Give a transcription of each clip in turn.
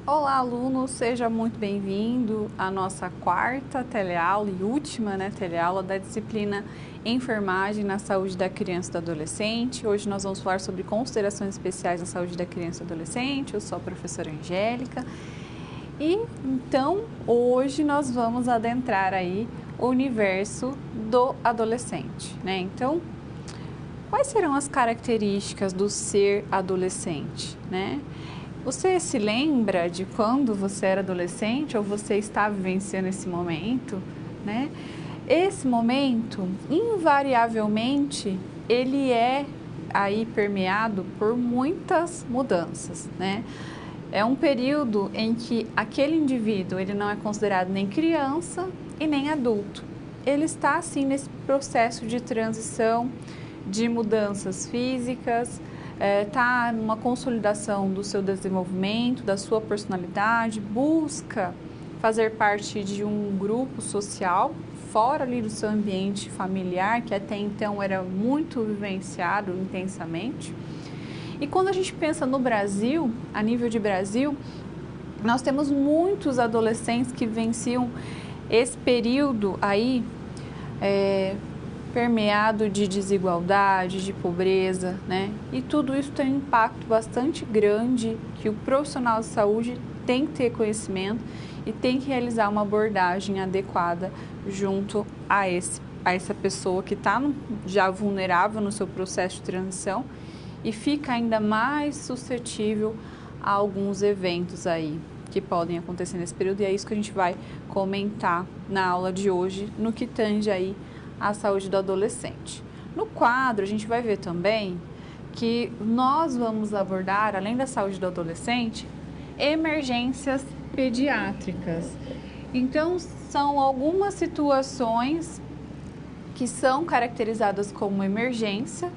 Olá, aluno, seja muito bem-vindo à nossa quarta teleaula e última, teleaula da disciplina Enfermagem na Saúde da Criança e do Adolescente. Hoje nós vamos falar sobre considerações especiais na saúde da criança e do adolescente. Eu sou a professora Angélica e então hoje nós vamos adentrar aí o universo do adolescente, Então, quais serão as características do ser adolescente, Você se lembra de quando você era adolescente ou você está vivenciando esse momento, Esse momento, invariavelmente, ele é aí permeado por muitas mudanças, É um período em que aquele indivíduo, ele não é considerado nem criança e nem adulto. Ele está, assim, nesse processo de transição, de mudanças físicas, está numa consolidação do seu desenvolvimento, da sua personalidade, busca fazer parte de um grupo social, fora ali do seu ambiente familiar, que até então era muito vivenciado intensamente. E quando a gente pensa no Brasil, a nível de Brasil, nós temos muitos adolescentes que vivenciam esse período aí, permeado de desigualdade, de pobreza, E tudo isso tem um impacto bastante grande que o profissional de saúde tem que ter conhecimento e tem que realizar uma abordagem adequada junto a essa pessoa que está já vulnerável no seu processo de transição e fica ainda mais suscetível a alguns eventos aí que podem acontecer nesse período, e é isso que a gente vai comentar na aula de hoje, no que tange aí a saúde do adolescente. No quadro, a gente vai ver também que nós vamos abordar, além da saúde do adolescente, emergências pediátricas. Então, são algumas situações que são caracterizadas como emergência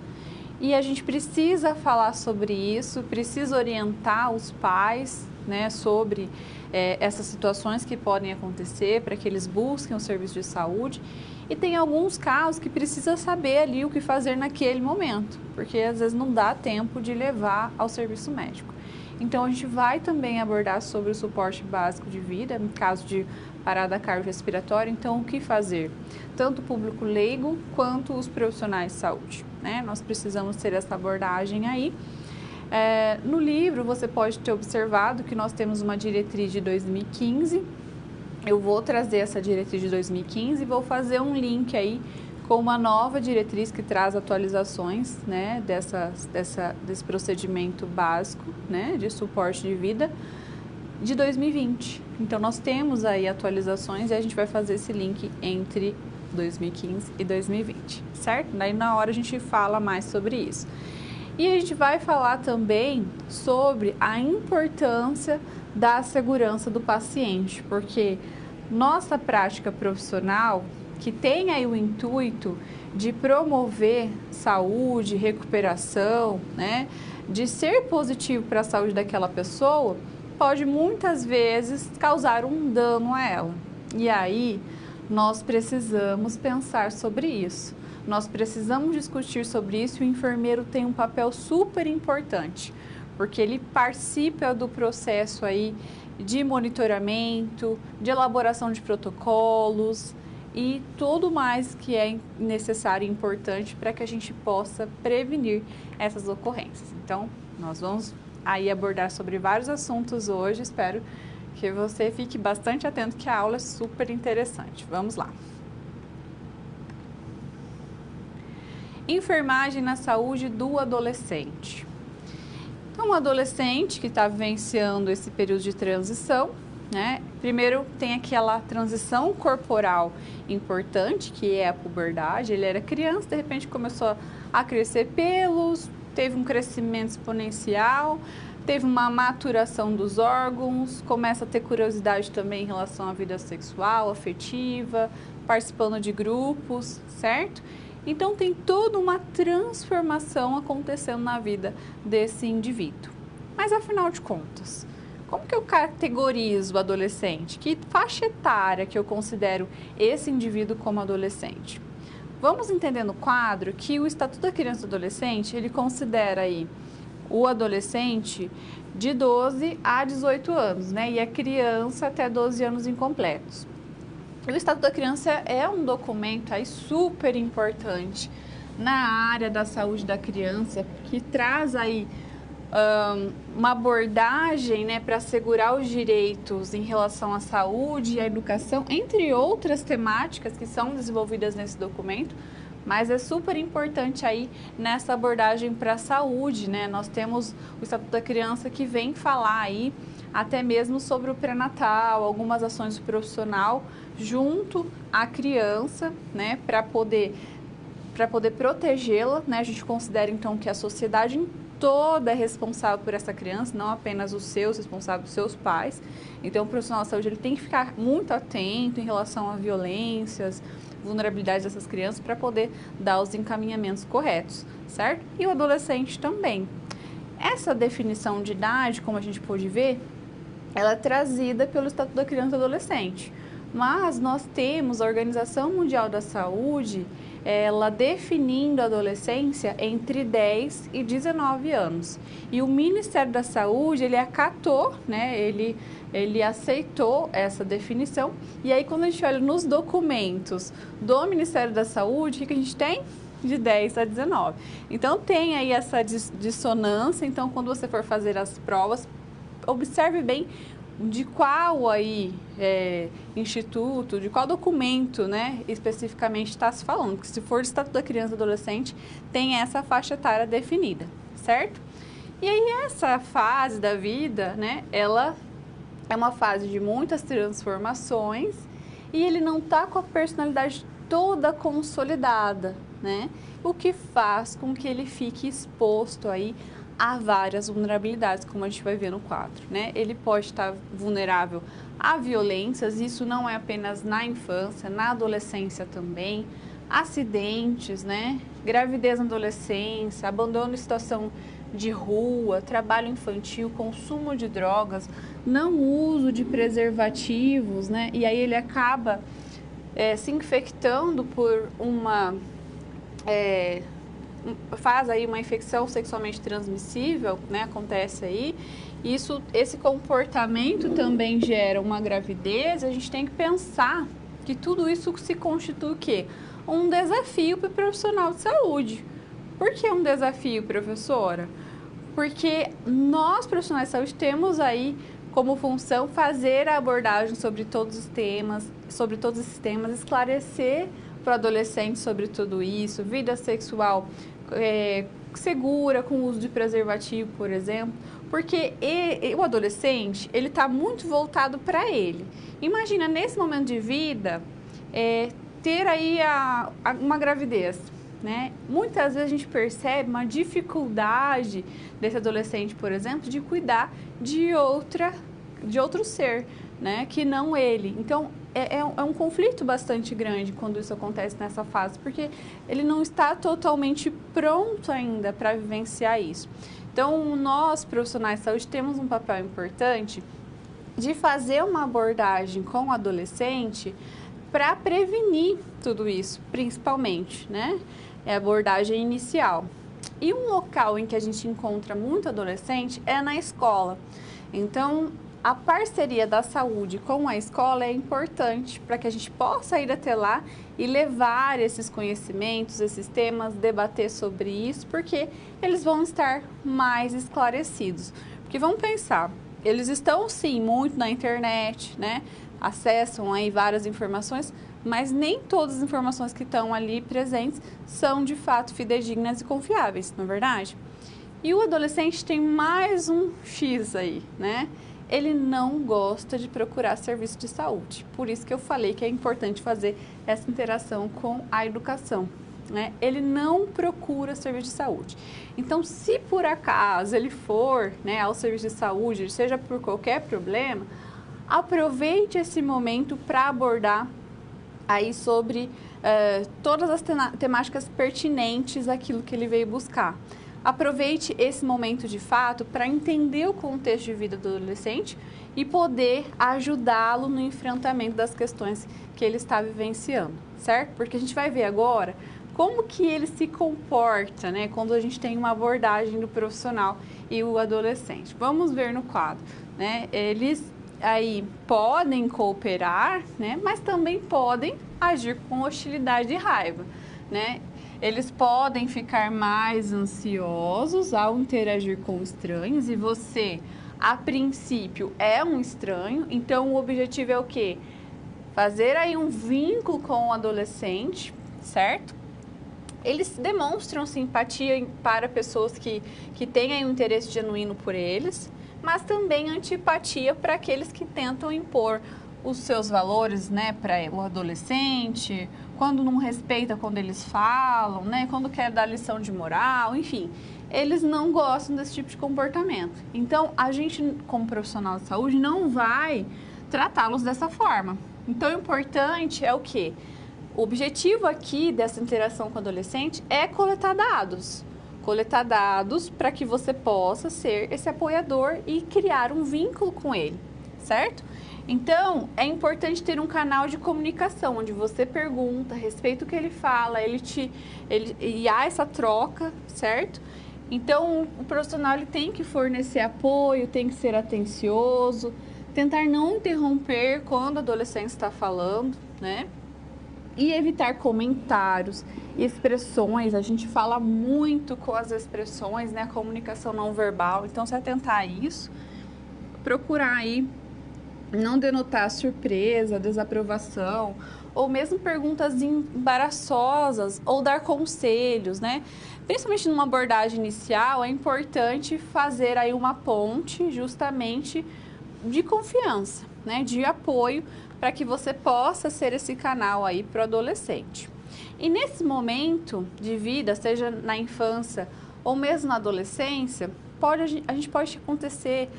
e a gente precisa falar sobre isso, precisa orientar os pais, sobre essas situações que podem acontecer para que eles busquem o serviço de saúde. E tem alguns casos que precisa saber ali o que fazer naquele momento, porque às vezes não dá tempo de levar ao serviço médico. Então, a gente vai também abordar sobre o suporte básico de vida, no caso de parada cardiorrespiratória. Então, o que fazer? Tanto o público leigo quanto os profissionais de saúde, Nós precisamos ter essa abordagem aí. No livro, você pode ter observado que nós temos uma diretriz de 2015. Eu vou trazer essa diretriz de 2015 e vou fazer um link aí com uma nova diretriz que traz atualizações, desse procedimento básico, de suporte de vida de 2020. Então, nós temos aí atualizações e a gente vai fazer esse link entre 2015 e 2020, certo? Daí, na hora, a gente fala mais sobre isso. E a gente vai falar também sobre a importância da segurança do paciente, porque nossa prática profissional, que tem aí o intuito de promover saúde, recuperação, de ser positivo para a saúde daquela pessoa, pode muitas vezes causar um dano a ela. E aí, nós precisamos pensar sobre isso. Nós precisamos discutir sobre isso e o enfermeiro tem um papel super importante, porque ele participa do processo aí de monitoramento, de elaboração de protocolos e tudo mais que é necessário e importante para que a gente possa prevenir essas ocorrências. Então, nós vamos aí abordar sobre vários assuntos hoje. Espero que você fique bastante atento, que a aula é super interessante. Vamos lá. Enfermagem na saúde do adolescente. Então, um adolescente que está vivenciando esse período de transição, Primeiro tem aquela transição corporal importante, que é a puberdade. Ele era criança, de repente começou a crescer pelos, teve um crescimento exponencial, teve uma maturação dos órgãos, começa a ter curiosidade também em relação à vida sexual, afetiva, participando de grupos, certo? Então, tem toda uma transformação acontecendo na vida desse indivíduo. Mas, afinal de contas, como que eu categorizo o adolescente? Que faixa etária que eu considero esse indivíduo como adolescente? Vamos entender no quadro que o Estatuto da Criança e do Adolescente, ele considera aí o adolescente de 12 a 18 anos, né? E a criança até 12 anos incompletos. O Estatuto da Criança é um documento aí super importante na área da saúde da criança, que traz aí uma abordagem, né, para assegurar os direitos em relação à saúde e à educação, entre outras temáticas que são desenvolvidas nesse documento, mas é super importante aí nessa abordagem para a saúde, né? Nós temos o Estatuto da Criança que vem falar aí até mesmo sobre o pré-natal, algumas ações do profissional junto à criança, né, para poder protegê-la, né? A gente considera então que a sociedade toda é responsável por essa criança, não apenas os seus responsáveis, os seus pais. Então o profissional de saúde ele tem que ficar muito atento em relação a violências, vulnerabilidades dessas crianças para poder dar os encaminhamentos corretos, certo? E o adolescente também. Essa definição de idade, como a gente pôde ver, ela é trazida pelo Estatuto da Criança e do Adolescente. Mas nós temos a Organização Mundial da Saúde, ela definindo a adolescência entre 10 e 19 anos. E o Ministério da Saúde, ele acatou, né? Ele aceitou essa definição. E aí, quando a gente olha nos documentos do Ministério da Saúde, o que a gente tem? De 10 a 19. Então, tem aí essa dissonância. Então, quando você for fazer as provas, observe bem de qual aí instituto, de qual documento, né, especificamente está se falando. Porque se for o Estatuto da Criança e Adolescente, tem essa faixa etária definida, certo? E aí essa fase da vida, né, ela é uma fase de muitas transformações e ele não está com a personalidade toda consolidada, né? O que faz com que ele fique exposto aí há várias vulnerabilidades, como a gente vai ver no quadro, né? Ele pode estar vulnerável a violências, isso não é apenas na infância, na adolescência também, acidentes, né? Gravidez na adolescência, abandono em situação de rua, trabalho infantil, consumo de drogas, não uso de preservativos, né? E aí ele acaba se infectando por faz aí uma infecção sexualmente transmissível, né? Acontece aí. Esse comportamento também gera uma gravidez. A gente tem que pensar que tudo isso se constitui o quê? Um desafio para o profissional de saúde. Por que um desafio, professora? Porque nós, profissionais de saúde, temos aí como função fazer a abordagem sobre todos esses temas, esclarecer para o adolescente sobre tudo isso, vida sexual segura, com o uso de preservativo, por exemplo, porque o adolescente, ele está muito voltado para ele. Imagina, nesse momento de vida, ter aí uma gravidez, né? Muitas vezes a gente percebe uma dificuldade desse adolescente, por exemplo, de cuidar de outro ser, né? Que não ele. Então, é um conflito bastante grande quando isso acontece nessa fase, porque ele não está totalmente pronto ainda para vivenciar isso. Então, nós, profissionais de saúde, temos um papel importante de fazer uma abordagem com o adolescente para prevenir tudo isso, principalmente, né? É a abordagem inicial. E um local em que a gente encontra muito adolescente é na escola. Então, a parceria da saúde com a escola é importante para que a gente possa ir até lá e levar esses conhecimentos, esses temas, debater sobre isso, porque eles vão estar mais esclarecidos. Porque vamos pensar, eles estão sim muito na internet, né? Acessam aí várias informações, mas nem todas as informações que estão ali presentes são de fato fidedignas e confiáveis, não é verdade? E o adolescente tem mais um X aí, né? Ele não gosta de procurar serviço de saúde. Por isso que eu falei que é importante fazer essa interação com a educação, né? Ele não procura serviço de saúde. Então, se por acaso ele for, né, ao serviço de saúde, seja por qualquer problema, aproveite esse momento para abordar aí sobre todas as temáticas pertinentes àquilo que ele veio buscar. Aproveite esse momento de fato para entender o contexto de vida do adolescente e poder ajudá-lo no enfrentamento das questões que ele está vivenciando, certo? Porque a gente vai ver agora como que ele se comporta, né, quando a gente tem uma abordagem do profissional e o adolescente. Vamos ver no quadro, né? Eles aí podem cooperar, né, mas também podem agir com hostilidade e raiva, né? Eles podem ficar mais ansiosos ao interagir com estranhos e você, a princípio, é um estranho, então o objetivo é o quê? Fazer aí um vínculo com o adolescente, certo? Eles demonstram simpatia para pessoas que têm aí um interesse genuíno por eles, mas também antipatia para aqueles que tentam impor os seus valores, né, para o adolescente, quando não respeita quando eles falam, né, quando quer dar lição de moral, enfim, eles não gostam desse tipo de comportamento. Então, a gente, como profissional de saúde, não vai tratá-los dessa forma. Então, o importante é o quê? O objetivo aqui dessa interação com o adolescente é coletar dados. Coletar dados para que você possa ser esse apoiador e criar um vínculo com ele, certo? Então, é importante ter um canal de comunicação, onde você pergunta, respeita o que ele fala, e há essa troca, certo? Então, o profissional ele tem que fornecer apoio, tem que ser atencioso, tentar não interromper quando o adolescente está falando, né? E evitar comentários, expressões. A gente fala muito com as expressões, né? A comunicação não verbal. Então, se atentar a isso, procurar aí não denotar surpresa, desaprovação, ou mesmo perguntas embaraçosas, ou dar conselhos, né? Principalmente numa abordagem inicial, é importante fazer aí uma ponte justamente de confiança, né? De apoio, para que você possa ser esse canal aí para o adolescente. E nesse momento de vida, seja na infância ou mesmo na adolescência, a gente pode acontecer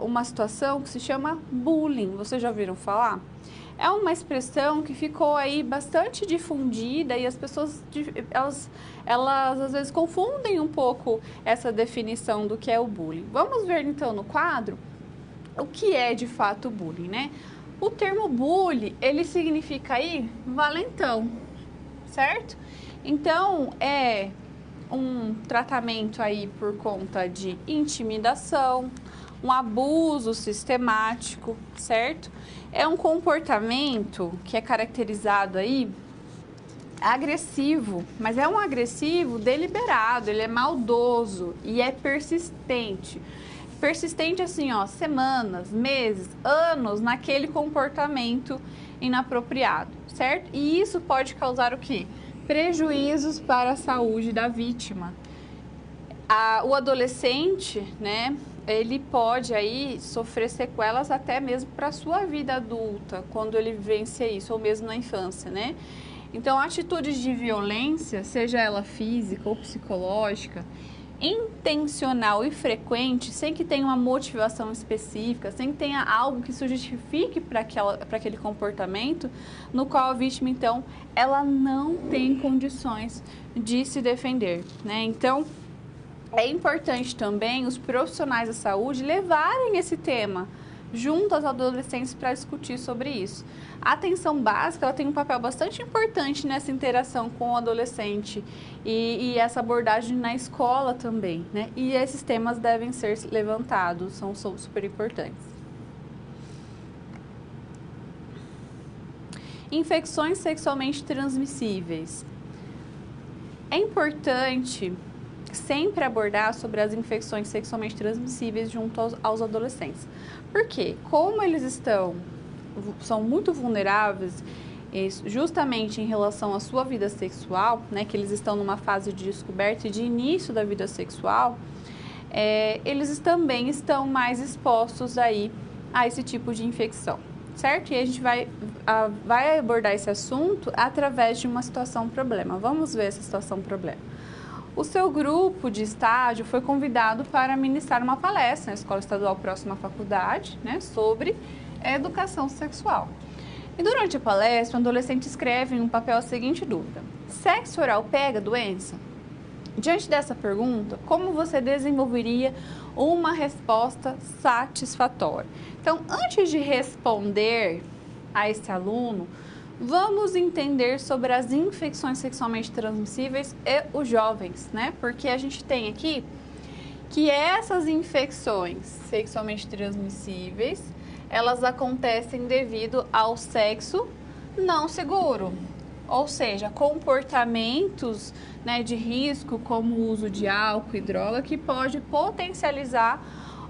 uma situação que se chama bullying. Vocês já ouviram falar? É uma expressão que ficou aí bastante difundida e as pessoas, elas às vezes confundem um pouco essa definição do que é o bullying. Vamos ver então no quadro o que é de fato o bullying, né? O termo bullying, ele significa aí valentão, certo? Então, é um tratamento aí por conta de intimidação, um abuso sistemático, certo? É um comportamento que é caracterizado aí agressivo, mas é um agressivo deliberado, ele é maldoso e é persistente. Persistente assim, ó, semanas, meses, anos naquele comportamento inapropriado, certo? E isso pode causar o quê? Prejuízos para a saúde da vítima. O adolescente, né, ele pode aí sofrer sequelas até mesmo para a sua vida adulta, quando ele vivencia isso, ou mesmo na infância, né? Então, atitudes de violência, seja ela física ou psicológica, intencional e frequente, sem que tenha uma motivação específica, sem que tenha algo que se justifique para aquele comportamento, no qual a vítima, então, ela não tem condições de se defender, né? Então, é importante também os profissionais da saúde levarem esse tema junto aos adolescentes para discutir sobre isso. A atenção básica ela tem um papel bastante importante nessa interação com o adolescente e essa abordagem na escola também, né? E esses temas devem ser levantados, são super importantes. Infecções sexualmente transmissíveis. É importante sempre abordar sobre as infecções sexualmente transmissíveis junto aos adolescentes. Por quê? Como eles são muito vulneráveis, justamente em relação à sua vida sexual, né, que eles estão numa fase de descoberta e de início da vida sexual, eles também estão mais expostos aí a esse tipo de infecção, certo? E a gente vai abordar esse assunto através de uma situação problema. Vamos ver essa situação problema. O seu grupo de estágio foi convidado para ministrar uma palestra na Escola Estadual próxima à faculdade, né, sobre educação sexual. E durante a palestra, um adolescente escreve em um papel a seguinte dúvida: sexo oral pega doença? Diante dessa pergunta, como você desenvolveria uma resposta satisfatória? Então, antes de responder a esse aluno, Vamos entender sobre as infecções sexualmente transmissíveis e os jovens, né? Porque a gente tem aqui que essas infecções sexualmente transmissíveis, elas acontecem devido ao sexo não seguro, ou seja, comportamentos, né, de risco como o uso de álcool e droga que pode potencializar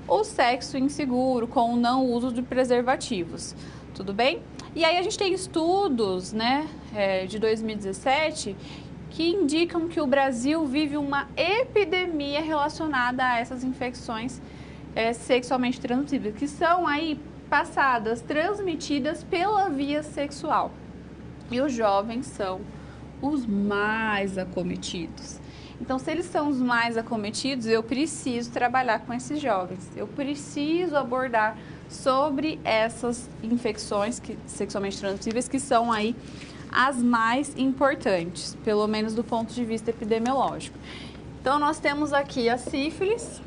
o sexo inseguro com o não uso de preservativos, tudo bem? E aí a gente tem estudos, né, de 2017 que indicam que o Brasil vive uma epidemia relacionada a essas infecções sexualmente transmissíveis, que são aí passadas, transmitidas pela via sexual. E os jovens são os mais acometidos. Então, se eles são os mais acometidos, eu preciso trabalhar com esses jovens. Eu preciso abordar sobre essas infecções sexualmente transmissíveis, que são aí as mais importantes, pelo menos do ponto de vista epidemiológico. Então, nós temos aqui a sífilis.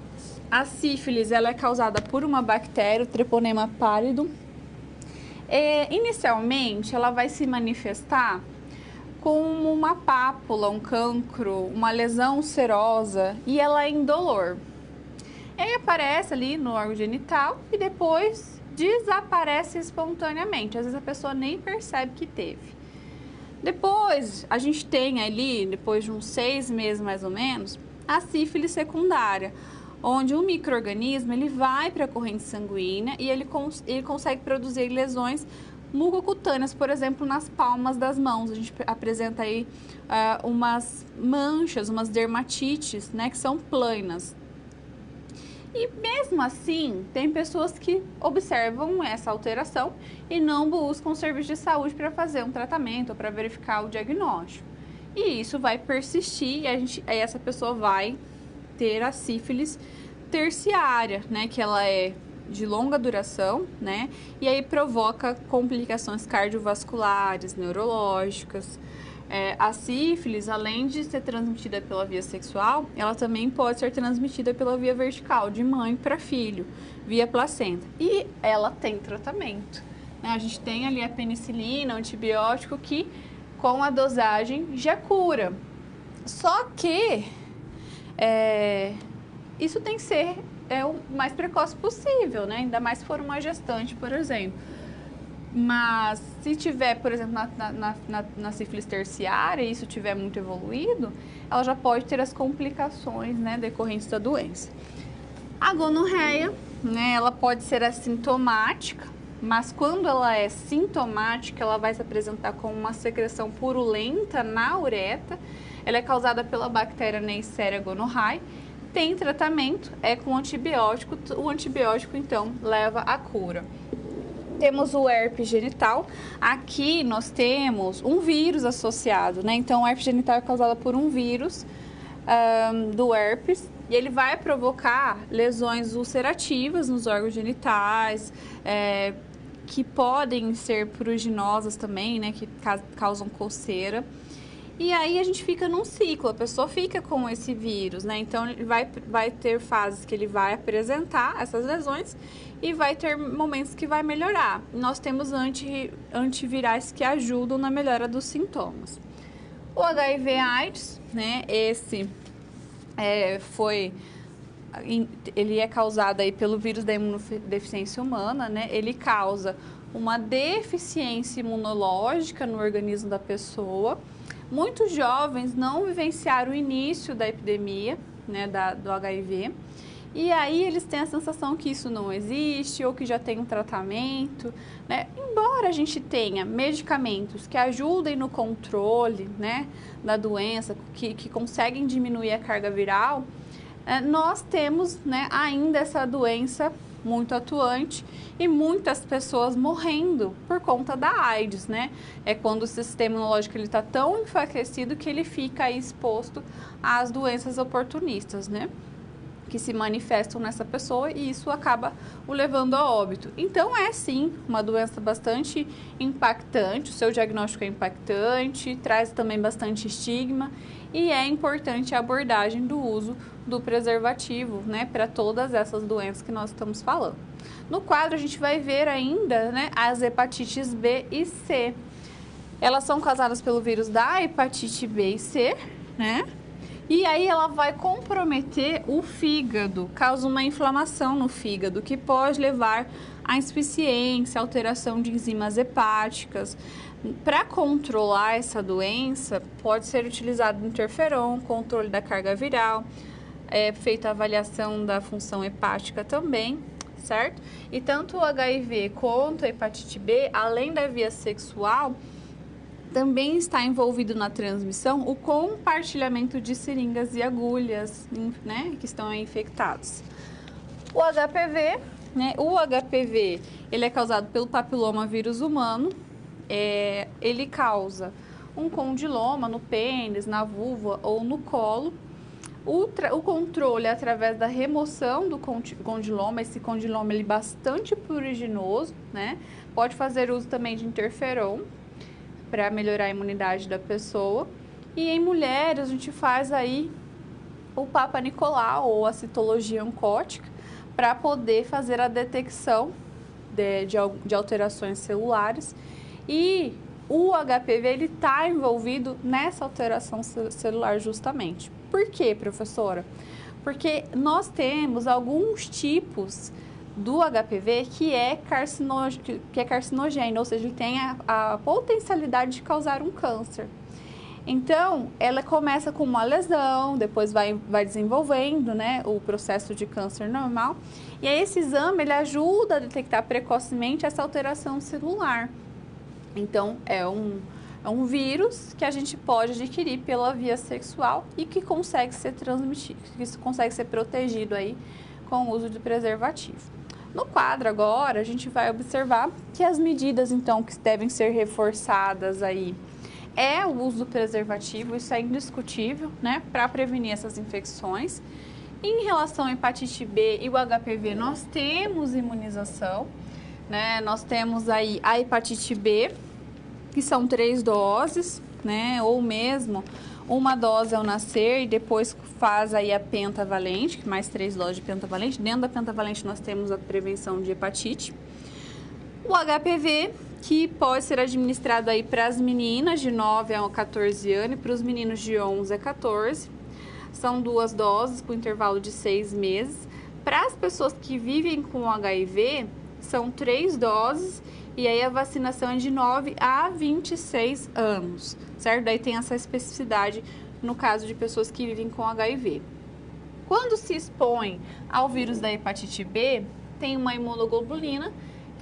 A sífilis, ela é causada por uma bactéria, o Treponema pallidum. Inicialmente, ela vai se manifestar como uma pápula, um cancro, uma lesão ulcerosa, e ela é indolor. Aí aparece ali no órgão genital e depois desaparece espontaneamente. Às vezes a pessoa nem percebe que teve. Depois, a gente tem ali, depois de uns 6 meses mais ou menos, a sífilis secundária, onde o micro-organismo ele vai para a corrente sanguínea e ele consegue produzir lesões mucocutâneas, por exemplo, nas palmas das mãos. A gente apresenta aí umas manchas, umas dermatites, né, que são planas. E mesmo assim, tem pessoas que observam essa alteração e não buscam o serviço de saúde para fazer um tratamento ou para verificar o diagnóstico. E isso vai persistir e aí essa pessoa vai ter a sífilis terciária, né, que ela é de longa duração, né, e aí provoca complicações cardiovasculares, neurológicas. A sífilis, além de ser transmitida pela via sexual, ela também pode ser transmitida pela via vertical, de mãe para filho, via placenta. E ela tem tratamento, né? A gente tem ali a penicilina, o antibiótico, que com a dosagem já cura. Só que isso tem que ser o mais precoce possível, né? Ainda mais se for uma gestante, por exemplo. Mas se tiver, por exemplo, na sífilis terciária e isso tiver muito evoluído, ela já pode ter as complicações, né, decorrentes da doença. A gonorreia, né, ela pode ser assintomática, mas quando ela é sintomática, ela vai se apresentar com uma secreção purulenta na uretra. Ela é causada pela bactéria Neisseria gonorrhoeae. Tem tratamento, com antibiótico. O antibiótico, então, leva à cura. Temos o herpes genital. Aqui nós temos um vírus associado, né? Então, o herpes genital é causado por um vírus do herpes e ele vai provocar lesões ulcerativas nos órgãos genitais, que podem ser pruginosas também, né? Que causam coceira. E aí a gente fica num ciclo, a pessoa fica com esse vírus, né? Então, ele vai ter fases que ele vai apresentar essas lesões e vai ter momentos que vai melhorar. Nós temos antivirais que ajudam na melhora dos sintomas. O HIV/AIDS, né? Esse ele é causado aí pelo vírus da imunodeficiência humana, né? Ele causa uma deficiência imunológica no organismo da pessoa. Muitos jovens não vivenciaram o início da epidemia, né, do HIV, e aí eles têm a sensação que isso não existe ou que já tem um tratamento, né? Embora a gente tenha medicamentos que ajudem no controle, né, da doença, que conseguem diminuir a carga viral, nós temos, né, ainda essa doença muito atuante e muitas pessoas morrendo por conta da AIDS, né? É quando o sistema imunológico está tão enfraquecido que ele fica aí exposto às doenças oportunistas, né? Que se manifestam nessa pessoa e isso acaba o levando a óbito. Então, sim uma doença bastante impactante, o seu diagnóstico é impactante, traz também bastante estigma e é importante a abordagem do uso do preservativo, né, para todas essas doenças que nós estamos falando. No quadro, a gente vai ver ainda, né, as hepatites B e C. Elas são causadas pelo vírus da hepatite B e C, né? E aí ela vai comprometer o fígado, causa uma inflamação no fígado, que pode levar à insuficiência, alteração de enzimas hepáticas. Para controlar essa doença, pode ser utilizado interferon, controle da carga viral, feita a avaliação da função hepática também, certo? E tanto o HIV quanto a hepatite B, além da via sexual, também está envolvido na transmissão o compartilhamento de seringas e agulhas, né, que estão infectados. O HPV, né, ele é causado pelo papiloma vírus humano, ele causa um condiloma no pênis, na vulva ou no colo. O controle é através da remoção do condiloma. Esse condiloma ele é bastante pruriginoso, né? Pode fazer uso também de interferon para melhorar a imunidade da pessoa. E em mulheres a gente faz aí o Papa Nicolau ou a citologia oncótica para poder fazer a detecção de alterações celulares. E o HPV ele está envolvido nessa alteração celular justamente. Por quê, professora? Porque nós temos alguns tipos do HPV que é carcinogênio, ou seja, ele tem a potencialidade de causar um câncer. Então, ela começa com uma lesão, depois vai desenvolvendo, né, o processo de câncer normal. E aí esse exame ele ajuda a detectar precocemente essa alteração celular. Então, é um vírus que a gente pode adquirir pela via sexual e que consegue ser transmitido, que consegue ser protegido aí com o uso de preservativo. No quadro agora, a gente vai observar que as medidas, então, que devem ser reforçadas aí é o uso do preservativo, isso é indiscutível, né, para prevenir essas infecções. Em relação à hepatite B e o HPV, nós temos imunização, né, nós temos aí a hepatite B, que são 3 doses, né, ou mesmo uma dose ao nascer e depois faz aí a pentavalente, mais 3 doses de pentavalente. Dentro da pentavalente nós temos a prevenção de hepatite. O HPV, que pode ser administrado aí para as meninas de 9 a 14 anos e para os meninos de 11 a 14. São 2 doses com intervalo de 6 meses. Para as pessoas que vivem com HIV, são 3 doses e aí a vacinação é de 9 a 26 anos, certo? Daí tem essa especificidade no caso de pessoas que vivem com HIV. Quando se expõe ao vírus da hepatite B, tem uma imunoglobulina,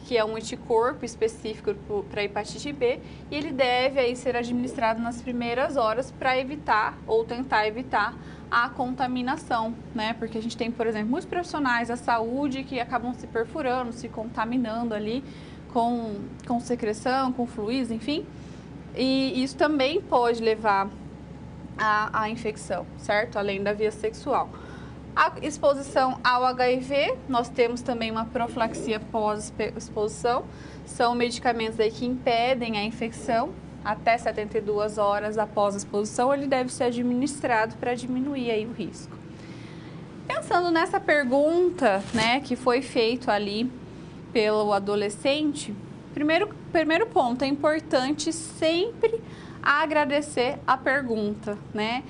que é um anticorpo específico para a hepatite B, e ele deve aí ser administrado nas primeiras horas para evitar ou tentar evitar a contaminação, né? Porque a gente tem, por exemplo, muitos profissionais da saúde que acabam se perfurando, se contaminando ali com secreção, com fluidos, enfim. E isso também pode levar à infecção, certo? Além da via sexual. A exposição ao HIV, nós temos também uma profilaxia pós-exposição. São medicamentos aí que impedem a infecção. Até 72 horas após a exposição, ele deve ser administrado para diminuir aí o risco. Pensando nessa pergunta, né, que foi feito ali pelo adolescente, primeiro ponto, é importante sempre agradecer a pergunta, né?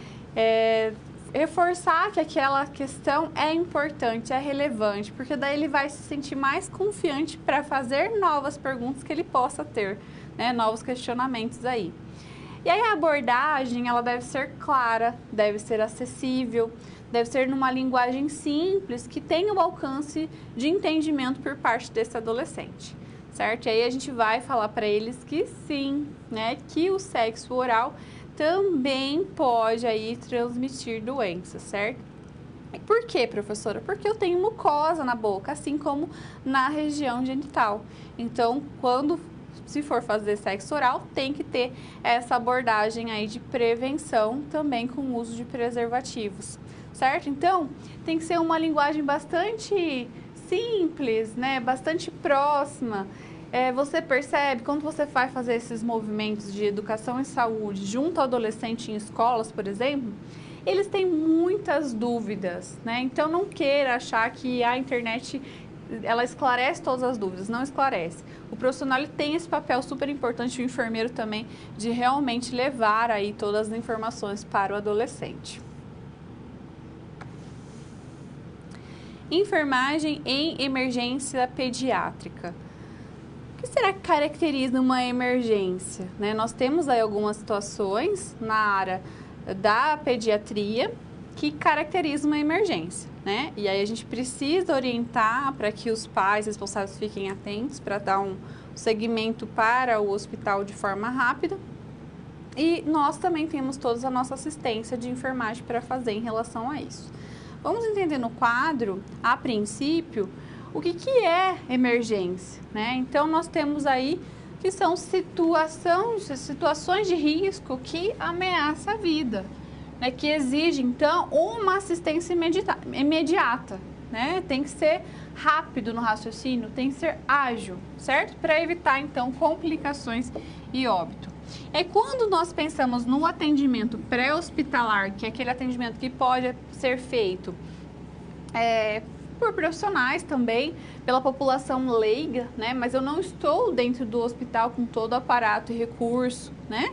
Reforçar que aquela questão é importante, é relevante, porque daí ele vai se sentir mais confiante para fazer novas perguntas que ele possa ter, né? Novos questionamentos aí. E aí a abordagem, ela deve ser clara, deve ser acessível, deve ser numa linguagem simples, que tenha o alcance de entendimento por parte desse adolescente, certo? E aí a gente vai falar para eles que sim, né, que o sexo oral também pode aí transmitir doenças, certo? E por quê, professora? Porque eu tenho mucosa na boca, assim como na região genital. Então, se for fazer sexo oral, tem que ter essa abordagem aí de prevenção também com o uso de preservativos, certo? Então, tem que ser uma linguagem bastante simples, né? Bastante próxima. Você percebe, quando você vai fazer esses movimentos de educação e saúde junto ao adolescente em escolas, por exemplo, eles têm muitas dúvidas, né? Então, não queira achar que a internet ela esclarece todas as dúvidas, não esclarece. O profissional ele tem esse papel super importante, o enfermeiro também, de realmente levar aí todas as informações para o adolescente. Enfermagem em emergência pediátrica. O que será que caracteriza uma emergência? Né? Nós temos aí algumas situações na área da pediatria que caracterizam uma emergência, né? E aí a gente precisa orientar para que os pais responsáveis fiquem atentos para dar um segmento para o hospital de forma rápida. E nós também temos toda a nossa assistência de enfermagem para fazer em relação a isso. Vamos entender no quadro, a princípio, o que é emergência, né? Então, nós temos aí que são situações de risco que ameaçam a vida, né? Que exige, então, uma assistência imediata, né? Tem que ser rápido no raciocínio, tem que ser ágil, certo? Para evitar, então, complicações e óbito. É quando nós pensamos no atendimento pré-hospitalar, que é aquele atendimento que pode ser feito por profissionais também, pela população leiga, né? Mas eu não estou dentro do hospital com todo o aparato e recurso, né?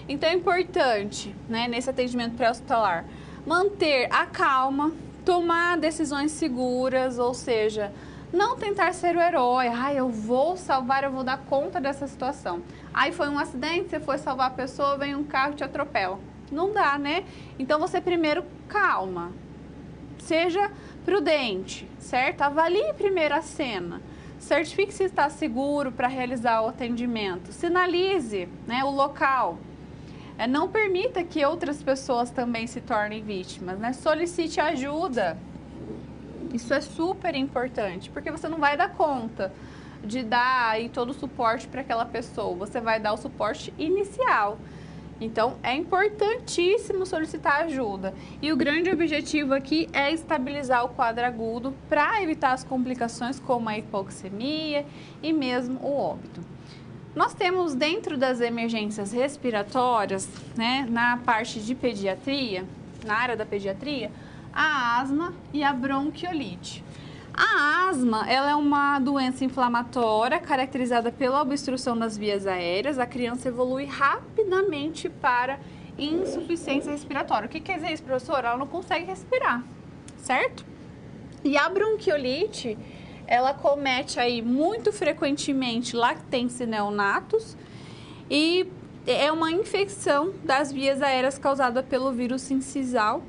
Então é importante, né, nesse atendimento pré-hospitalar, manter a calma, tomar decisões seguras, ou seja, não tentar ser o herói. Eu vou salvar, eu vou dar conta dessa situação. Aí foi um acidente, você foi salvar a pessoa, vem um carro e te atropela. Não dá, né? Então você primeiro calma, seja prudente, certo? Avalie primeiro a cena, certifique se está seguro para realizar o atendimento, sinalize, né, o local. Não permita que outras pessoas também se tornem vítimas, né? Solicite ajuda. Isso é super importante, porque você não vai dar conta de dar aí todo o suporte para aquela pessoa. Você vai dar o suporte inicial. Então, é importantíssimo solicitar ajuda. E o grande objetivo aqui é estabilizar o quadro agudo para evitar as complicações como a hipoxemia e mesmo o óbito. Nós temos dentro das emergências respiratórias, né, na parte de pediatria, na área da pediatria, a asma e a bronquiolite. A asma, ela é uma doença inflamatória caracterizada pela obstrução das vias aéreas. A criança evolui rapidamente para insuficiência respiratória. O que quer dizer isso, professora? Ela não consegue respirar, certo? E a bronquiolite, ela comete aí muito frequentemente lactentes neonatos e é uma infecção das vias aéreas causada pelo vírus sincicial.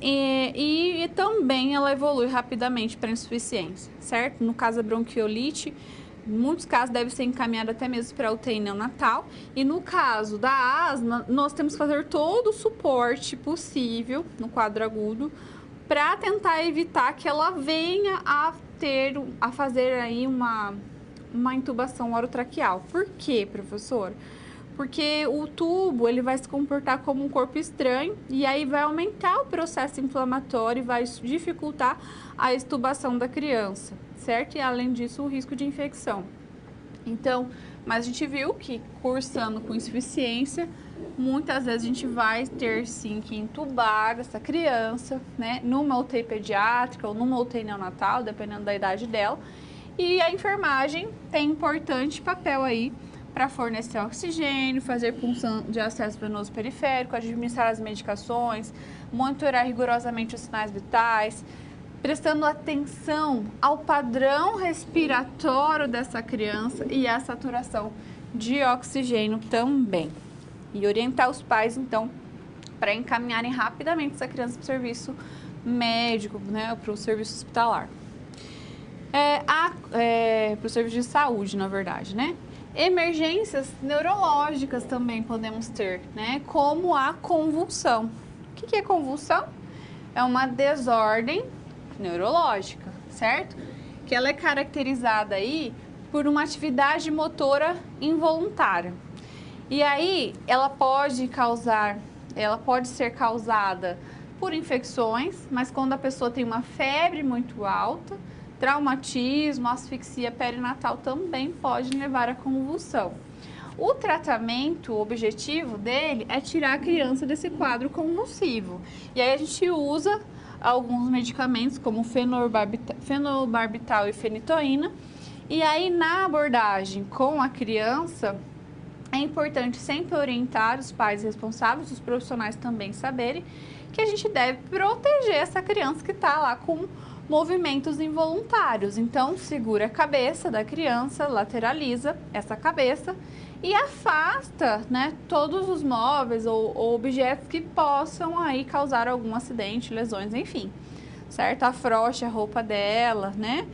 E também ela evolui rapidamente para insuficiência, certo? No caso da bronquiolite, em muitos casos deve ser encaminhada até mesmo para UTI neonatal. E no caso da asma, nós temos que fazer todo o suporte possível no quadro agudo para tentar evitar que ela venha a fazer aí uma intubação orotraqueal. Por quê, professor? Porque o tubo ele vai se comportar como um corpo estranho e aí vai aumentar o processo inflamatório e vai dificultar a extubação da criança, certo? E além disso, o risco de infecção. Então, mas a gente viu que cursando com insuficiência, muitas vezes a gente vai ter sim que intubar essa criança, né? Numa UTI pediátrica ou numa UTI neonatal, dependendo da idade dela. E a enfermagem tem importante papel aí para fornecer oxigênio, fazer punção de acesso venoso periférico, administrar as medicações, monitorar rigorosamente os sinais vitais, prestando atenção ao padrão respiratório dessa criança e à saturação de oxigênio também. E orientar os pais, então, para encaminharem rapidamente essa criança para o serviço médico, né, para o serviço hospitalar. Para o serviço de saúde, na verdade, né? Emergências neurológicas também podemos ter, né? Como a convulsão. O que é convulsão? É uma desordem neurológica, certo? Que ela é caracterizada aí por uma atividade motora involuntária. E aí ela pode ser causada por infecções, mas quando a pessoa tem uma febre muito alta, traumatismo, asfixia perinatal também pode levar à convulsão. O tratamento, o objetivo dele é tirar a criança desse quadro convulsivo. E aí a gente usa alguns medicamentos como fenobarbital e fenitoína. E aí, na abordagem com a criança, é importante sempre orientar os pais responsáveis, os profissionais também saberem que a gente deve proteger essa criança que está lá com movimentos involuntários. Então, segura a cabeça da criança, lateraliza essa cabeça e afasta, né, todos os móveis ou objetos que possam aí causar algum acidente, lesões, enfim, certo? Afrouxe a roupa dela, né,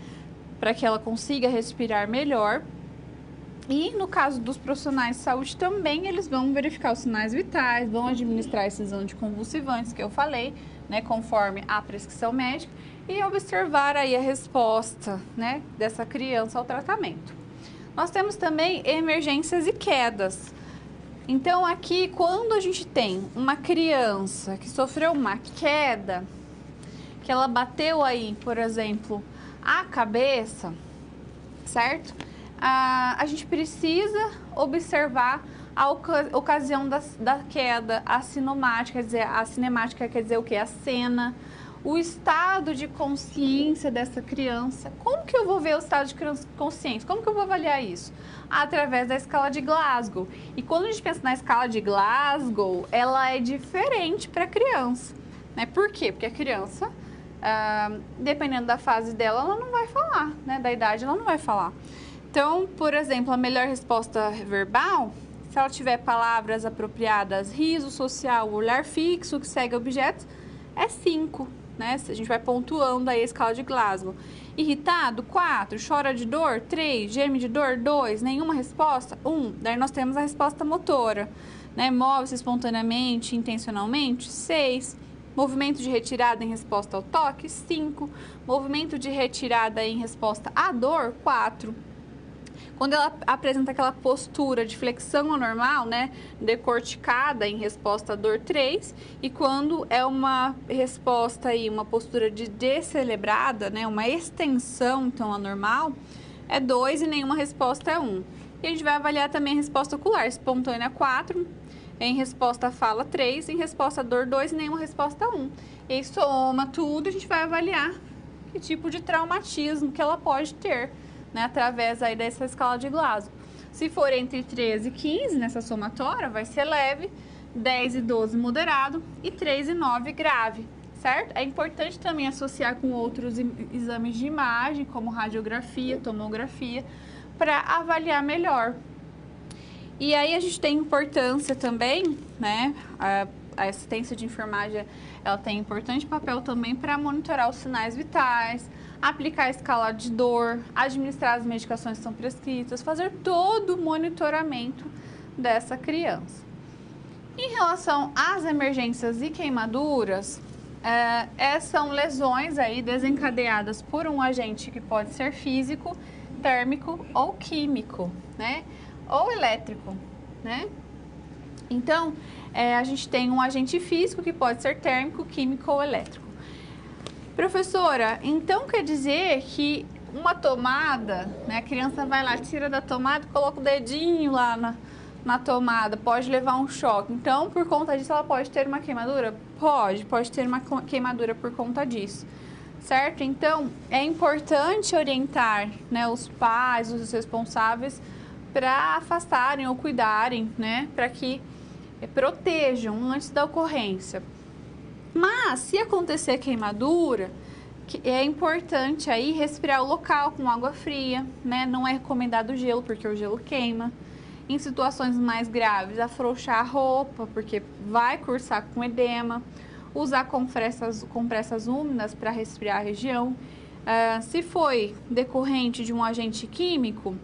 para que ela consiga respirar melhor. E no caso dos profissionais de saúde também, eles vão verificar os sinais vitais, vão administrar esses anticonvulsivantes que eu falei, né, conforme a prescrição médica, e observar aí a resposta, né, dessa criança ao tratamento. Nós temos também emergências e quedas. Então, aqui, quando a gente tem uma criança que sofreu uma queda, que ela bateu aí, por exemplo, a cabeça, certo? A gente precisa observar a ocasião da queda, a cinemática quer dizer o que? A cena, o estado de consciência dessa criança. Como que eu vou ver o estado de consciência? Como que eu vou avaliar isso? Através da escala de Glasgow. E quando a gente pensa na escala de Glasgow, ela é diferente para a criança, né? Por quê? Porque a criança, dependendo da fase dela, ela não vai falar, né? Da idade, ela não vai falar. Então, por exemplo, a melhor resposta verbal, se ela tiver palavras apropriadas, riso social, olhar fixo, que segue objetos, é 5, né? A gente vai pontuando aí a escala de Glasgow. Irritado, 4, chora de dor, 3, geme de dor, 2, nenhuma resposta, 1. Daí nós temos a resposta motora, né? Move-se espontaneamente, intencionalmente, 6. Movimento de retirada em resposta ao toque, 5. Movimento de retirada em resposta à dor, 4. Quando ela apresenta aquela postura de flexão anormal, né, decorticada em resposta à dor, 3, e quando é uma resposta aí, uma postura de descelebrada, né, uma extensão então anormal, é 2 e nenhuma resposta é 1. E a gente vai avaliar também a resposta ocular, espontânea 4, em resposta à fala 3, em resposta à dor 2 e nenhuma resposta 1. E aí soma tudo, a gente vai avaliar que tipo de traumatismo que ela pode ter, né, através aí dessa escala de Glasgow. Se for entre 13 e 15, nessa somatória, vai ser leve, 10 e 12 moderado e 3 e 9 grave, certo? É importante também associar com outros exames de imagem, como radiografia, tomografia, para avaliar melhor. E aí a gente tem importância também, né, a assistência de enfermagem, ela tem importante papel também para monitorar os sinais vitais, aplicar a escala de dor, administrar as medicações que são prescritas, fazer todo o monitoramento dessa criança. Em relação às emergências e queimaduras, são lesões aí desencadeadas por um agente que pode ser físico, térmico ou químico, né? Ou elétrico, né? Então, a gente tem um agente físico que pode ser térmico, químico ou elétrico. Professora, então quer dizer que uma tomada, né, a criança vai lá, tira da tomada e coloca o dedinho lá na tomada, pode levar um choque. Então, por conta disso, ela pode ter uma queimadura? Pode ter uma queimadura por conta disso, certo? Então, é importante orientar, né, os pais, os responsáveis, para afastarem ou cuidarem, né, para que protejam antes da ocorrência. Mas, se acontecer queimadura, é importante aí respirar o local com água fria, né? Não é recomendado gelo, porque o gelo queima. Em situações mais graves, afrouxar a roupa, porque vai cursar com edema. Usar compressas úmidas para resfriar a região. Se foi decorrente de um agente químico,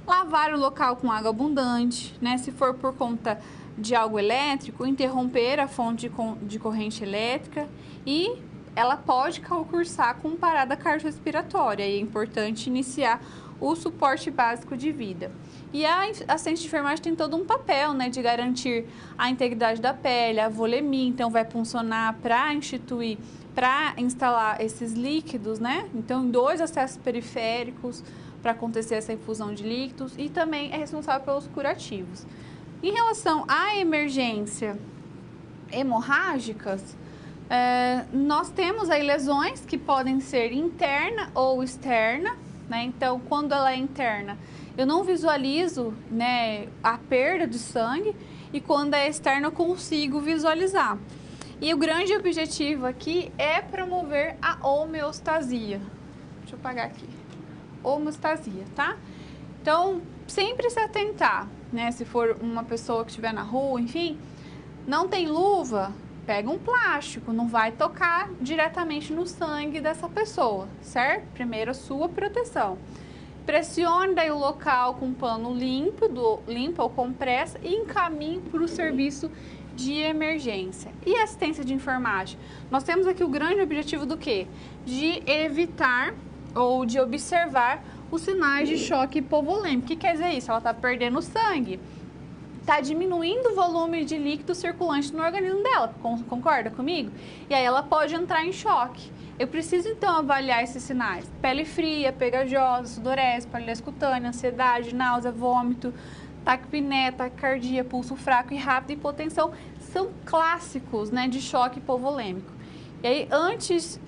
lavar o local com água abundante, né? Se for por conta de algo elétrico, interromper a fonte de corrente elétrica e ela pode cursar com parada cardiorrespiratória. E é importante iniciar o suporte básico de vida. E a assistente de enfermagem tem todo um papel, né, de garantir a integridade da pele, a volemia, então vai funcionar para instalar esses líquidos, né? Então, em 2 acessos periféricos para acontecer essa infusão de líquidos e também é responsável pelos curativos. Em relação à emergência hemorrágicas, Nós temos aí lesões que podem ser interna ou externa, né? Então, quando ela é interna, eu não visualizo, né, a perda de sangue, e quando é externa eu consigo visualizar. E o grande objetivo aqui é promover a homeostasia. Deixa eu apagar aqui. Homeostasia, tá? Então, sempre se atentar, né? Se for uma pessoa que estiver na rua, enfim, não tem luva, pega um plástico, não vai tocar diretamente no sangue dessa pessoa, certo? Primeiro a sua proteção. Pressione daí o local com pano limpo ou compressa e encaminhe para o serviço de emergência. E assistência de enfermagem? Nós temos aqui o grande objetivo do quê? De evitar ou de observar os sinais de choque hipovolêmico. O que quer dizer isso? Ela está perdendo sangue, está diminuindo o volume de líquido circulante no organismo dela, concorda comigo? E aí ela pode entrar em choque. Eu preciso então avaliar esses sinais: pele fria, pegajosa, sudorese, palidez cutânea, ansiedade, náusea, vômito, taquipneia, taquicardia, pulso fraco e rápido, hipotensão. São clássicos, né, de choque hipovolêmico. E aí, antes,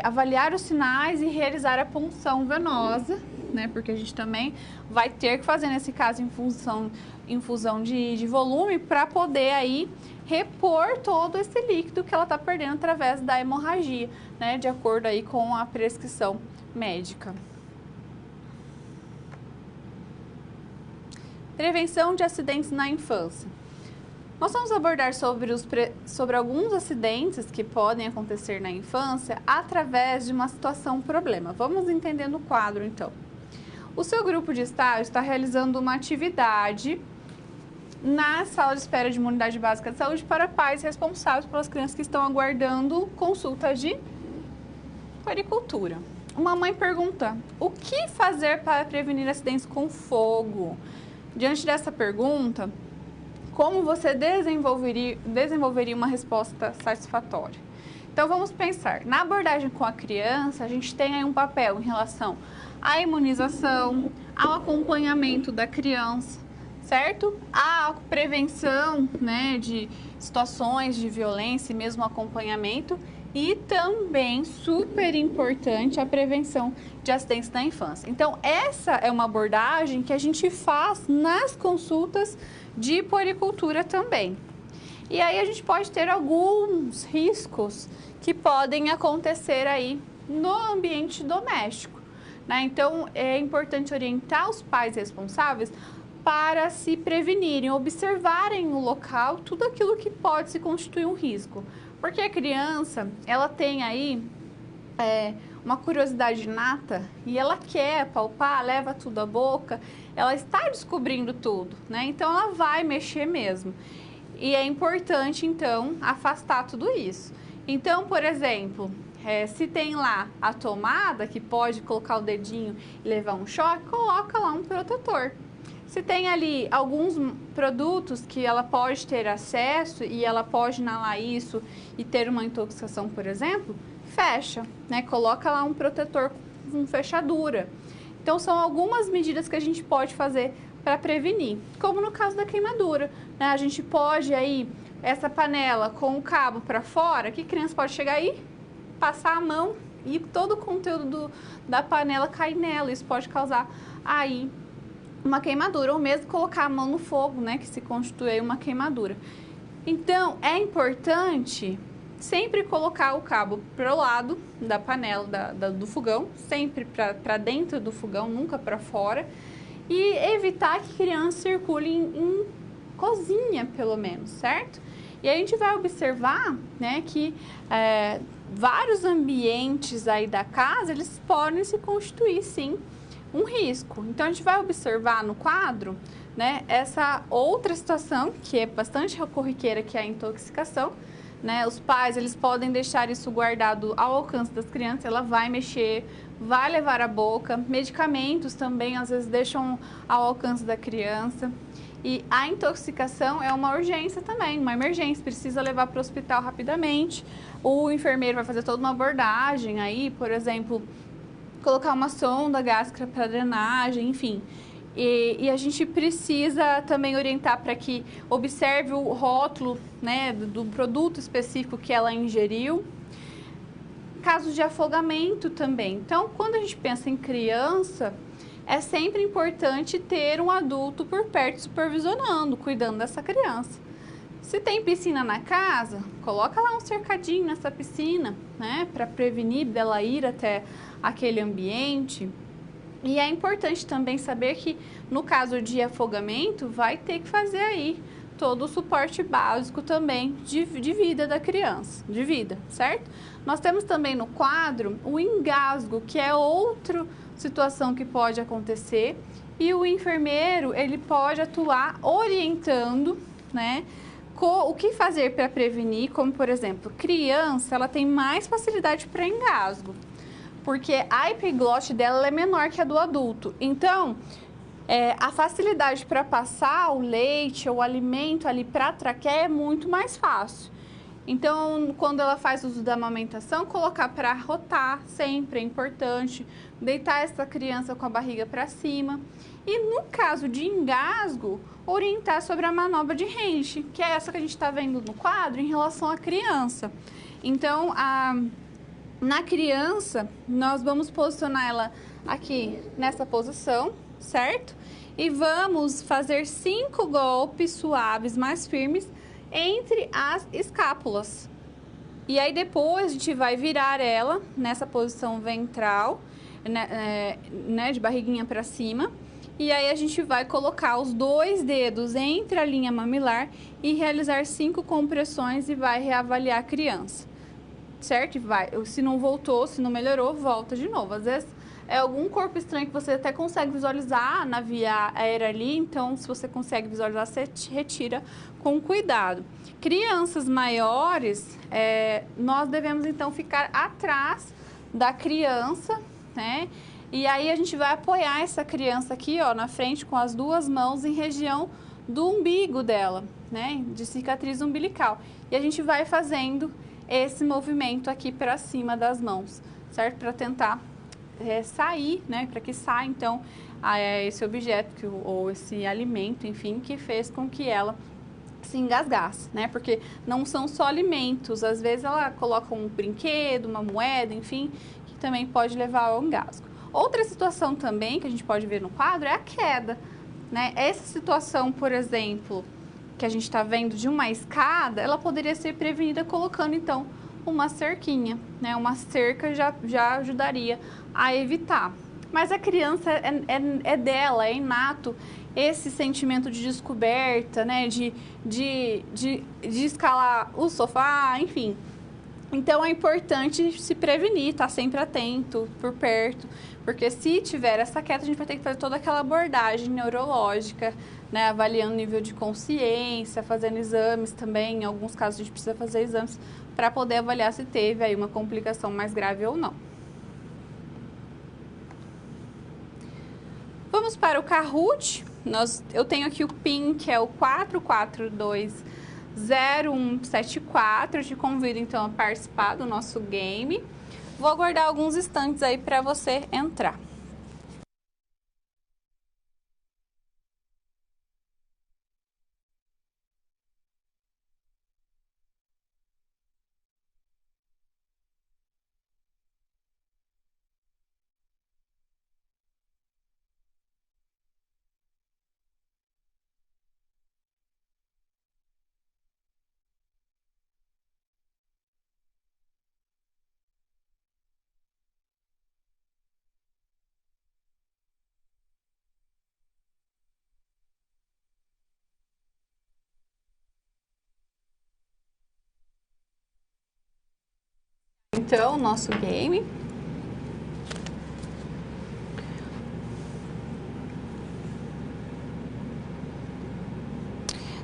avaliar os sinais e realizar a punção venosa, né, porque a gente também vai ter que fazer, nesse caso, infusão de volume para poder aí repor todo esse líquido que ela está perdendo através da hemorragia, né, de acordo aí com a prescrição médica. Prevenção de acidentes na infância. Nós vamos abordar sobre alguns acidentes que podem acontecer na infância através de uma situação problema. Vamos entender no quadro, então. O seu grupo de estágio está realizando uma atividade na sala de espera de uma unidade básica de saúde para pais responsáveis pelas crianças que estão aguardando consulta de puericultura. Uma mãe pergunta: o que fazer para prevenir acidentes com fogo? Diante dessa pergunta, como você desenvolveria uma resposta satisfatória? Então, vamos pensar. Na abordagem com a criança, a gente tem aí um papel em relação à imunização, ao acompanhamento da criança, certo? A prevenção, né, de situações de violência e mesmo acompanhamento. E também, super importante, a prevenção de acidentes na infância. Então, essa é uma abordagem que a gente faz nas consultas de puericultura também. E aí a gente pode ter alguns riscos que podem acontecer aí no ambiente doméstico, né? Então, é importante orientar os pais responsáveis para se prevenirem, observarem o local, tudo aquilo que pode se constituir um risco. Porque a criança, ela tem aí uma curiosidade inata e ela quer palpar, leva tudo à boca, ela está descobrindo tudo, né? Então, ela vai mexer mesmo. E é importante, então, afastar tudo isso. Então, por exemplo, se tem lá a tomada, que pode colocar o dedinho e levar um choque, coloca lá um protetor. Se tem ali alguns produtos que ela pode ter acesso e ela pode inalar isso e ter uma intoxicação, por exemplo, fecha, né? Coloca lá um protetor com fechadura. Então, são algumas medidas que a gente pode fazer para prevenir, como no caso da queimadura, né? A gente pode aí, essa panela com o cabo para fora, que criança pode chegar aí, passar a mão e todo o conteúdo da panela cair nela. Isso pode causar aí uma queimadura, ou mesmo colocar a mão no fogo, né, que se constitui uma queimadura. Então, é importante sempre colocar o cabo para o lado da panela, do fogão, sempre para dentro do fogão, nunca para fora, e evitar que criança circule em cozinha, pelo menos, certo? E a gente vai observar, né, que vários ambientes aí da casa, eles podem se constituir, sim, um risco. Então, a gente vai observar no quadro, né, essa outra situação, que é bastante corriqueira, que é a intoxicação, né? Os pais, eles podem deixar isso guardado ao alcance das crianças, ela vai mexer, vai levar à boca. Medicamentos também, às vezes, deixam ao alcance da criança. E a intoxicação é uma urgência também, uma emergência, precisa levar para o hospital rapidamente. O enfermeiro vai fazer toda uma abordagem aí, por exemplo, colocar uma sonda gástrica para drenagem, enfim. E a gente precisa também orientar para que observe o rótulo, né, do produto específico que ela ingeriu. Casos de afogamento também. Então, quando a gente pensa em criança, é sempre importante ter um adulto por perto supervisionando, cuidando dessa criança. Se tem piscina na casa, coloca lá um cercadinho nessa piscina, né, para prevenir dela ir até aquele ambiente. E é importante também saber que, no caso de afogamento, vai ter que fazer aí todo o suporte básico também de vida da criança, de vida, certo? Nós temos também no quadro o engasgo, que é outra situação que pode acontecer, e o enfermeiro, ele pode atuar orientando, né, o que fazer para prevenir, como por exemplo, criança, ela tem mais facilidade para engasgo, porque a epiglote dela é menor que a do adulto. Então, a facilidade para passar o leite ou o alimento ali para a traqueia é muito mais fácil. Então, quando ela faz uso da amamentação, colocar para rotar sempre é importante, deitar essa criança com a barriga para cima. E no caso de engasgo, orientar sobre a manobra de Hensch, que é essa que a gente está vendo no quadro em relação à criança. Então, na criança, nós vamos posicionar ela aqui nessa posição, certo? E vamos fazer 5 golpes suaves, mais firmes, entre as escápulas. E aí depois a gente vai virar ela nessa posição ventral, né, de barriguinha para cima. E aí a gente vai colocar os 2 dedos entre a linha mamilar e realizar 5 compressões e vai reavaliar a criança. Certo? Se não voltou, se não melhorou, volta de novo. Às vezes é algum corpo estranho que você até consegue visualizar na via aérea ali, então se você consegue visualizar, você retira com cuidado. Crianças maiores, nós devemos então ficar atrás da criança, né? E aí a gente vai apoiar essa criança aqui, ó, na frente com as 2 mãos em região do umbigo dela, né? De cicatriz umbilical. E a gente vai fazendo esse movimento aqui para cima das mãos, certo? Para tentar sair, né? Para que saia, então, esse objeto ou esse alimento, enfim, que fez com que ela se engasgasse, né? Porque não são só alimentos, às vezes ela coloca um brinquedo, uma moeda, enfim, que também pode levar ao engasgo. Outra situação também que a gente pode ver no quadro é a queda, né? Essa situação, por exemplo, que a gente está vendo de uma escada, ela poderia ser prevenida colocando, então, uma cerquinha, né? Uma cerca já ajudaria a evitar. Mas a criança é dela, é inato esse sentimento de descoberta, né? De escalar o sofá, enfim. Então, é importante se prevenir, estar sempre atento, por perto, porque se tiver essa queda, a gente vai ter que fazer toda aquela abordagem neurológica, né, avaliando o nível de consciência, fazendo exames também. Em alguns casos, a gente precisa fazer exames para poder avaliar se teve aí uma complicação mais grave ou não. Vamos para o Kahoot. Eu tenho aqui o PIN, que é o 4420174. Eu te convido, então, a participar do nosso game. Vou aguardar alguns instantes aí para você entrar. Então, nosso game.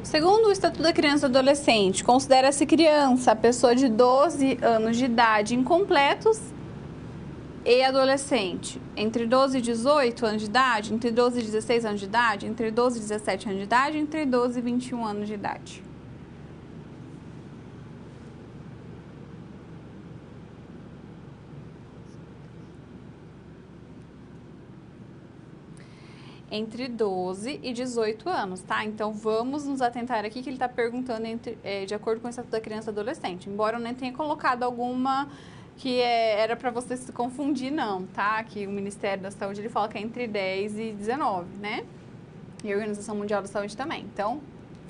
Segundo o Estatuto da Criança e do Adolescente, considera-se criança a pessoa de 12 anos de idade incompletos e adolescente entre 12 e 18 anos de idade, entre 12 e 16 anos de idade, entre 12 e 17 anos de idade, entre 12 e 21 anos de idade. Entre 12 e 18 anos, tá? Então, vamos nos atentar aqui que ele está perguntando de acordo com o Estatuto da Criança e Adolescente. Embora eu nem tenha colocado alguma que era para você se confundir, não, tá? Que o Ministério da Saúde, ele fala que é entre 10 e 19, né? E a Organização Mundial da Saúde também. Então,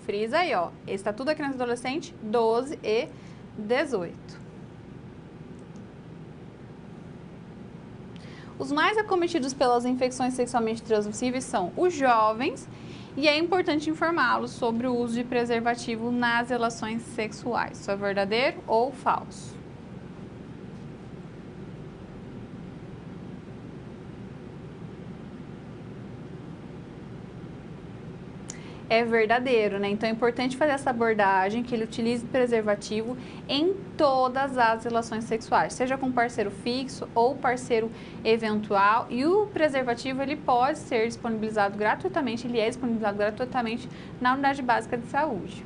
frisa aí, ó. Estatuto da Criança e Adolescente, 12 e 18. Os mais acometidos pelas infecções sexualmente transmissíveis são os jovens e é importante informá-los sobre o uso de preservativo nas relações sexuais. Isso é verdadeiro ou falso? É verdadeiro, né? Então é importante fazer essa abordagem, que ele utilize preservativo em todas as relações sexuais, seja com parceiro fixo ou parceiro eventual. E o preservativo, ele pode ser disponibilizado gratuitamente, ele é disponibilizado gratuitamente na unidade básica de saúde.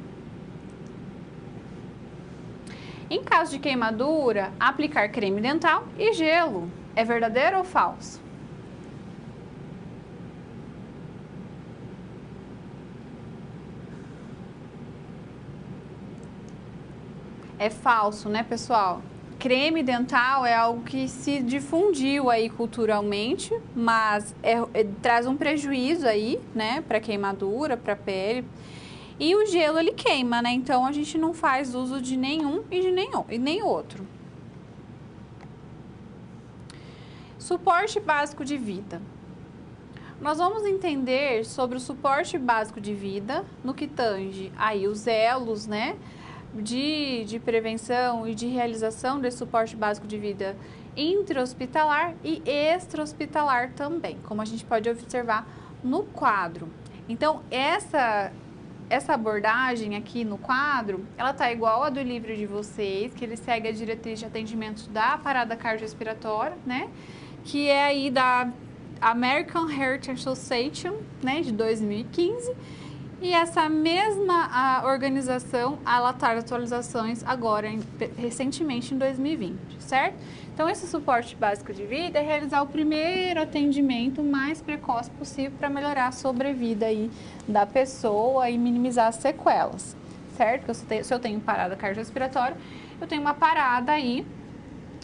Em caso de queimadura, aplicar creme dental e gelo. É verdadeiro ou falso? É falso, né, pessoal? Creme dental é algo que se difundiu aí culturalmente, mas traz um prejuízo aí, né, para queimadura, para pele. E o gelo, ele queima, né? Então, a gente não faz uso de nenhum e de nem outro. Suporte básico de vida. Nós vamos entender sobre o suporte básico de vida no que tange aí os elos, né, de prevenção e de realização desse suporte básico de vida intra-hospitalar e extra-hospitalar também, como a gente pode observar no quadro. Então, essa abordagem aqui no quadro, ela tá igual a do livro de vocês, que ele segue a diretriz de atendimento da parada cardiorrespiratória, né, que é aí da American Heart Association, né, de 2015. E essa mesma organização, ela traz atualizações agora, recentemente em 2020, certo? Então, esse suporte básico de vida é realizar o primeiro atendimento o mais precoce possível para melhorar a sobrevida aí da pessoa e minimizar as sequelas, certo? Porque se eu tenho parada cardiorrespiratória, eu tenho uma parada aí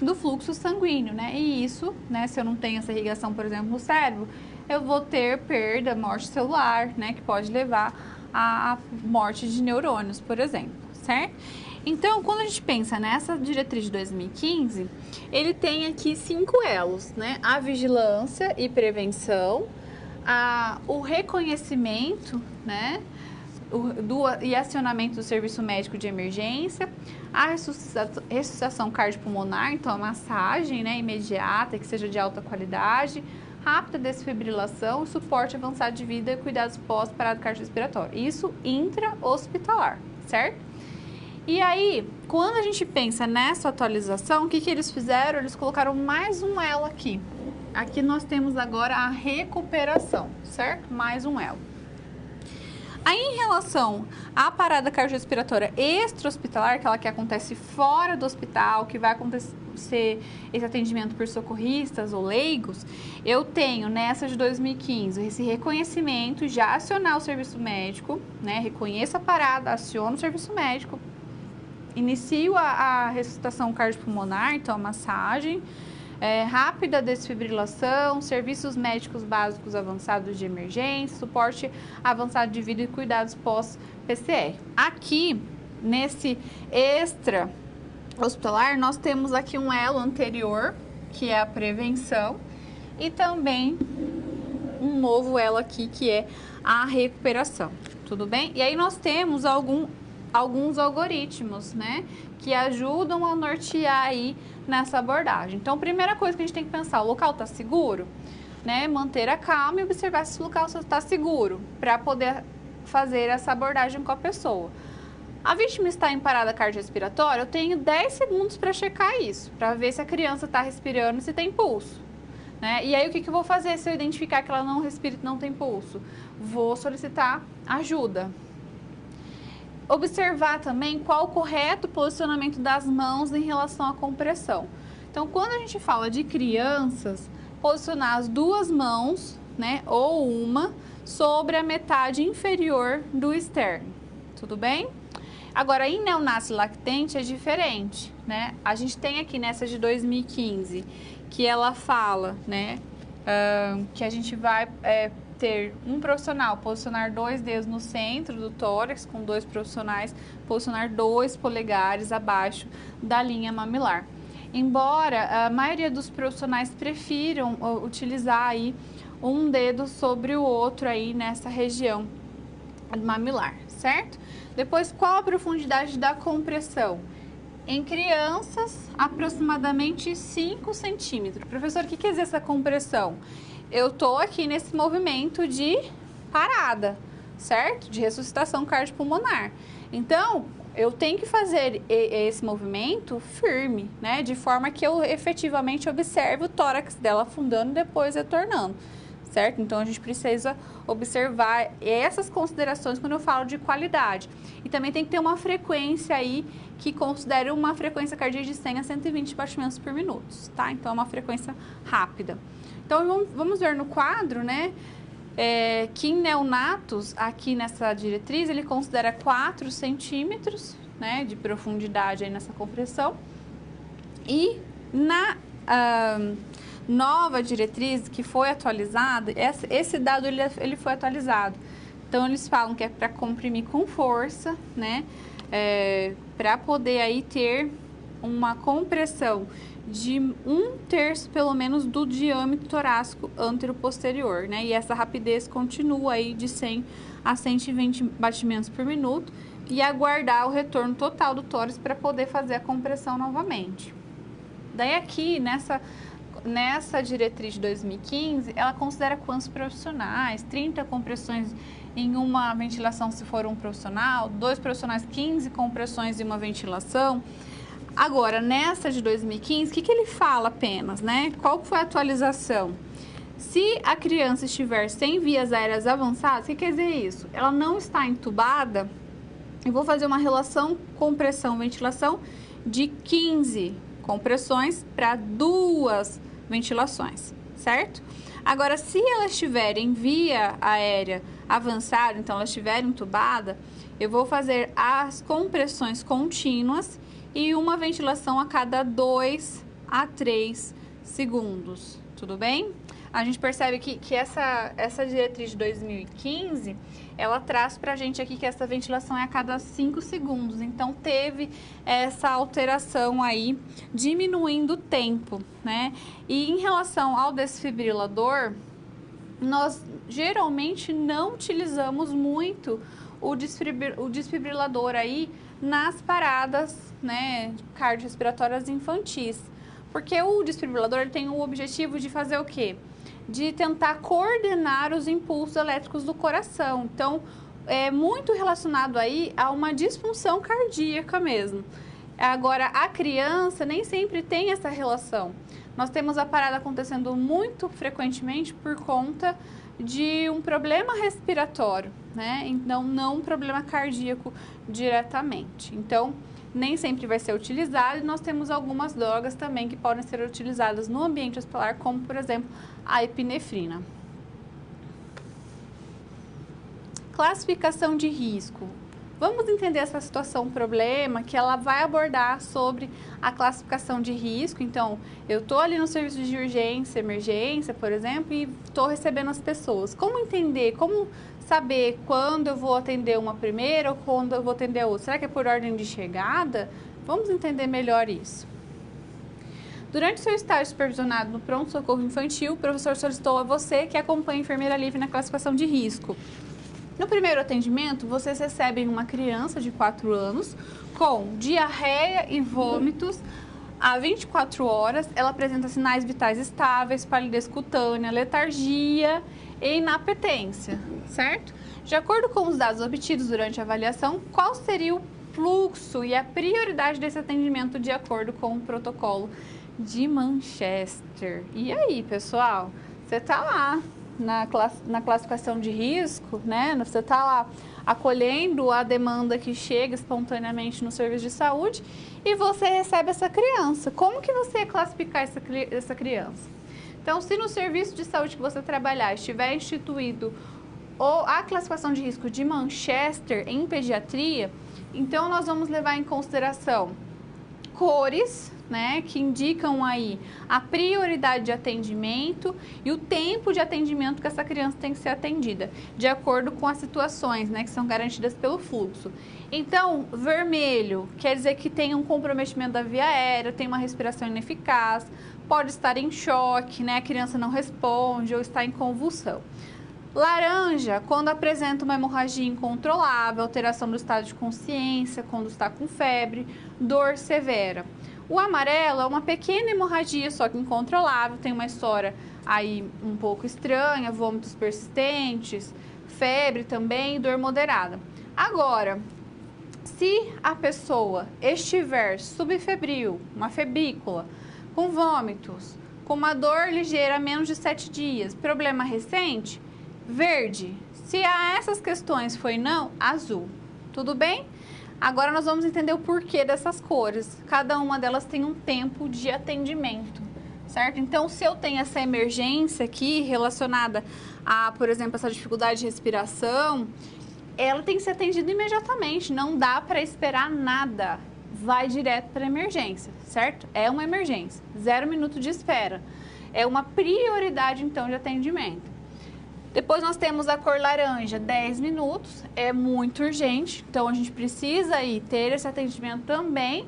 do fluxo sanguíneo, né? E isso, né, se eu não tenho essa irrigação, por exemplo, no cérebro, eu vou ter perda, morte celular, né, que pode levar à morte de neurônios, por exemplo, certo? Então, quando a gente pensa nessa diretriz de 2015, ele tem aqui 5 elos, né? A vigilância e prevenção, o reconhecimento, né, e acionamento do serviço médico de emergência, a ressuscitação cardiopulmonar, então a massagem, né, imediata, que seja de alta qualidade, rápida desfibrilação, suporte avançado de vida e cuidados pós-parada cardiorrespiratória. Isso intra-hospitalar, certo? E aí, quando a gente pensa nessa atualização, o que eles fizeram? Eles colocaram mais um elo aqui. Aqui nós temos agora a recuperação, certo? Mais um elo. Aí, em relação à parada cardiorrespiratória extra-hospitalar, aquela que acontece fora do hospital, que vai acontecer esse atendimento por socorristas ou leigos, eu tenho nessa de 2015 esse reconhecimento, já acionar o serviço médico, né? Reconheço a parada, aciono o serviço médico, inicio a ressuscitação cardiopulmonar, então a massagem, rápida desfibrilação, serviços médicos básicos avançados de emergência, suporte avançado de vida e cuidados pós-PCR. Aqui, nesse extra hospitalar, nós temos aqui um elo anterior, que é a prevenção, e também um novo elo aqui, que é a recuperação, tudo bem? E aí nós temos alguns algoritmos, né, que ajudam a nortear aí nessa abordagem. Então, a primeira coisa que a gente tem que pensar, o local está seguro? Né, manter a calma e observar se o local está seguro, para poder fazer essa abordagem com a pessoa. A vítima está em parada cardiorrespiratória, eu tenho 10 segundos para checar isso, para ver se a criança está respirando e se tem pulso. Né? E aí, o que eu vou fazer se eu identificar que ela não respira e não tem pulso? Vou solicitar ajuda. Observar também qual o correto posicionamento das mãos em relação à compressão. Então, quando a gente fala de crianças, posicionar as duas mãos, né, ou uma sobre a metade inferior do externo, tudo bem? Agora, em neonato lactente é diferente, né? A gente tem aqui nessa de 2015, que ela fala, né, que a gente vai ter um profissional posicionar 2 dedos no centro do tórax, com 2 profissionais posicionar 2 polegares abaixo da linha mamilar. Embora a maioria dos profissionais prefiram utilizar aí um dedo sobre o outro aí nessa região mamilar, certo? Depois, qual a profundidade da compressão? Em crianças, aproximadamente 5 centímetros. Professor, o que quer dizer essa compressão? Eu estou aqui nesse movimento de parada, certo? De ressuscitação cardiopulmonar. Então, eu tenho que fazer esse movimento firme, né? De forma que eu efetivamente observe o tórax dela afundando e depois retornando, certo? Então, a gente precisa observar essas considerações quando eu falo de qualidade. E também tem que ter uma frequência aí que considere uma frequência cardíaca de 100 a 120 batimentos por minuto, tá? Então, é uma frequência rápida. Então, vamos ver no quadro, né? Que em neonatos, aqui nessa diretriz, ele considera 4 centímetros, né, de profundidade aí nessa compressão. E na nova diretriz que foi atualizada, esse dado ele foi atualizado. Então, eles falam que é para comprimir com força, né, para poder aí ter uma compressão de 1/3 pelo menos do diâmetro torácico antero-posterior, né? E essa rapidez continua aí de 100 a 120 batimentos por minuto e aguardar o retorno total do tórax para poder fazer a compressão novamente. Daí aqui, nessa diretriz de 2015, ela considera quantos profissionais, 30 compressões em uma ventilação se for um profissional, 2 profissionais, 15 compressões em uma ventilação. Agora, nessa de 2015, o que ele fala apenas, né? Qual foi a atualização? Se a criança estiver sem vias aéreas avançadas, o que quer dizer isso? Ela não está entubada, eu vou fazer uma relação compressão-ventilação de 15 compressões para 2 ventilações, certo? Agora, se ela estiver em via aérea avançada, então ela estiver entubada, eu vou fazer as compressões contínuas e uma ventilação a cada 2 a 3 segundos, tudo bem? A gente percebe que essa diretriz de 2015, ela traz pra gente aqui que essa ventilação é a cada 5 segundos, então teve essa alteração aí, diminuindo o tempo, né? E em relação ao desfibrilador, nós geralmente não utilizamos muito o desfibrilador aí nas paradas, né, cardiorrespiratórias infantis, porque o desfibrilador ele tem o objetivo de fazer o quê? De tentar coordenar os impulsos elétricos do coração. Então, é muito relacionado aí a uma disfunção cardíaca mesmo. Agora, a criança nem sempre tem essa relação. Nós temos a parada acontecendo muito frequentemente por conta de um problema respiratório, né? Então, não um problema cardíaco diretamente. Então, nem sempre vai ser utilizado e nós temos algumas drogas também que podem ser utilizadas no ambiente hospitalar, como, por exemplo, a epinefrina. Classificação de risco. Vamos entender essa situação, problema, que ela vai abordar sobre a classificação de risco. Então, eu estou ali no serviço de urgência, emergência, por exemplo, e estou recebendo as pessoas. Como entender, como saber quando eu vou atender uma primeira ou quando eu vou atender a outra? Será que é por ordem de chegada? Vamos entender melhor isso. Durante o seu estágio supervisionado no pronto-socorro infantil, o professor solicitou a você que acompanhe a enfermeira livre na classificação de risco. No primeiro atendimento, vocês recebem uma criança de 4 anos com diarreia e vômitos há 24 horas. Ela apresenta sinais vitais estáveis, palidez cutânea, letargia e inapetência, certo? De acordo com os dados obtidos durante a avaliação, qual seria o fluxo e a prioridade desse atendimento de acordo com o protocolo de Manchester? E aí, pessoal? Você tá lá na classificação de risco, né? Você está lá acolhendo a demanda que chega espontaneamente no serviço de saúde e você recebe essa criança. Como que você ia classificar essa criança? Então, se no serviço de saúde que você trabalhar estiver instituído a classificação de risco de Manchester em pediatria, então nós vamos levar em consideração cores, né, que indicam aí a prioridade de atendimento e o tempo de atendimento que essa criança tem que ser atendida, de acordo com as situações, né, que são garantidas pelo fluxo. Então, vermelho quer dizer que tem um comprometimento da via aérea, tem uma respiração ineficaz, pode estar em choque, né, a criança não responde ou está em convulsão. Laranja, quando apresenta uma hemorragia incontrolável, alteração do estado de consciência, quando está com febre, dor severa. O amarelo é uma pequena hemorragia, só que incontrolável, tem uma história aí um pouco estranha, vômitos persistentes, febre também e dor moderada. Agora, se a pessoa estiver subfebril, uma febrícula, com vômitos, com uma dor ligeira há menos de 7 dias, problema recente, verde. Se a essas questões foi não, azul. Tudo bem? Agora nós vamos entender o porquê dessas cores. Cada uma delas tem um tempo de atendimento, certo? Então, se eu tenho essa emergência aqui relacionada a, por exemplo, essa dificuldade de respiração, ela tem que ser atendida imediatamente. Não dá para esperar nada. Vai direto para a emergência, certo? É uma emergência. 0 minuto de espera. É uma prioridade, então, de atendimento. Depois nós temos a cor laranja, 10 minutos, é muito urgente, então a gente precisa aí ter esse atendimento também,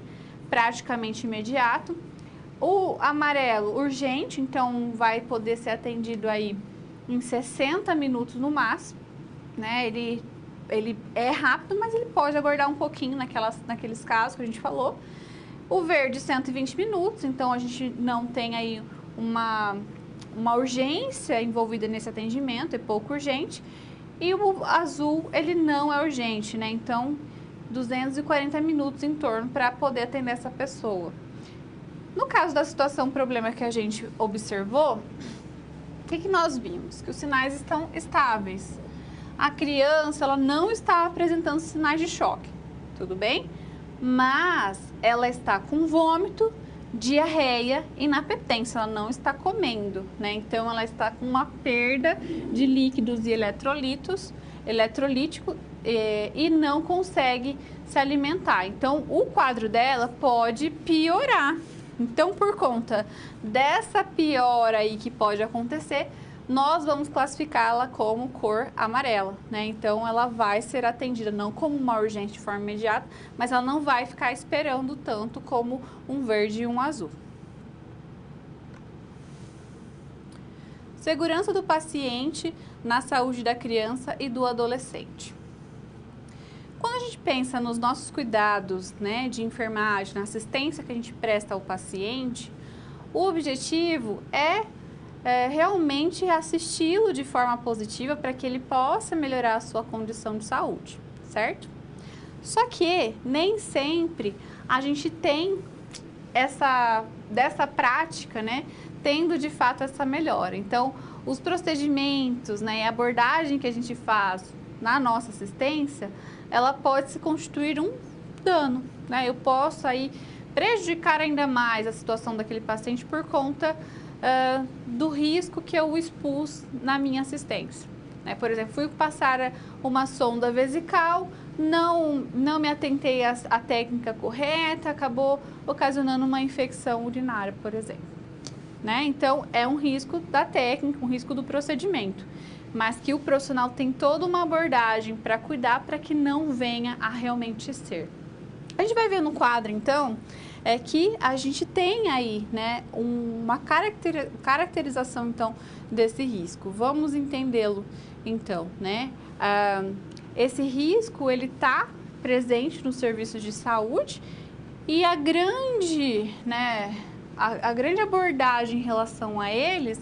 praticamente imediato. O amarelo, urgente, então vai poder ser atendido aí em 60 minutos no máximo, né? Ele é rápido, mas ele pode aguardar um pouquinho naqueles casos que a gente falou. O verde, 120 minutos, então a gente não tem aí uma urgência envolvida nesse atendimento, é pouco urgente. E o azul, ele não é urgente, né? Então, 240 minutos em torno para poder atender essa pessoa. No caso da situação, problema que a gente observou, o que nós vimos? Que os sinais estão estáveis. A criança, ela não está apresentando sinais de choque, tudo bem? Mas ela está com vômito, diarreia e inapetência, ela não está comendo, né? Então, ela está com uma perda de líquidos e eletrolítico e não consegue se alimentar. Então, o quadro dela pode piorar. Então, por conta dessa piora aí que pode acontecer, nós vamos classificá-la como cor amarela, né? Então, ela vai ser atendida não como uma urgente de forma imediata, mas ela não vai ficar esperando tanto como um verde e um azul. Segurança do paciente na saúde da criança e do adolescente. Quando a gente pensa nos nossos cuidados, né, de enfermagem, na assistência que a gente presta ao paciente, o objetivo é realmente assisti-lo de forma positiva para que ele possa melhorar a sua condição de saúde, certo? Só que nem sempre a gente tem dessa prática, né, tendo de fato essa melhora. Então, os procedimentos, né, e a abordagem que a gente faz na nossa assistência, ela pode se constituir um dano, né? Eu posso aí prejudicar ainda mais a situação daquele paciente por conta do risco que eu expus na minha assistência, né? Por exemplo, fui passar uma sonda vesical, não me atentei à técnica correta, acabou ocasionando uma infecção urinária, por exemplo, né? Então, é um risco da técnica, um risco do procedimento, mas que o profissional tem toda uma abordagem para cuidar para que não venha a realmente ser. A gente vai ver no quadro, então, que a gente tem aí, né, uma caracterização, então, desse risco. Vamos entendê-lo, então, né? Esse risco, ele está presente no serviço de saúde e a grande abordagem em relação a eles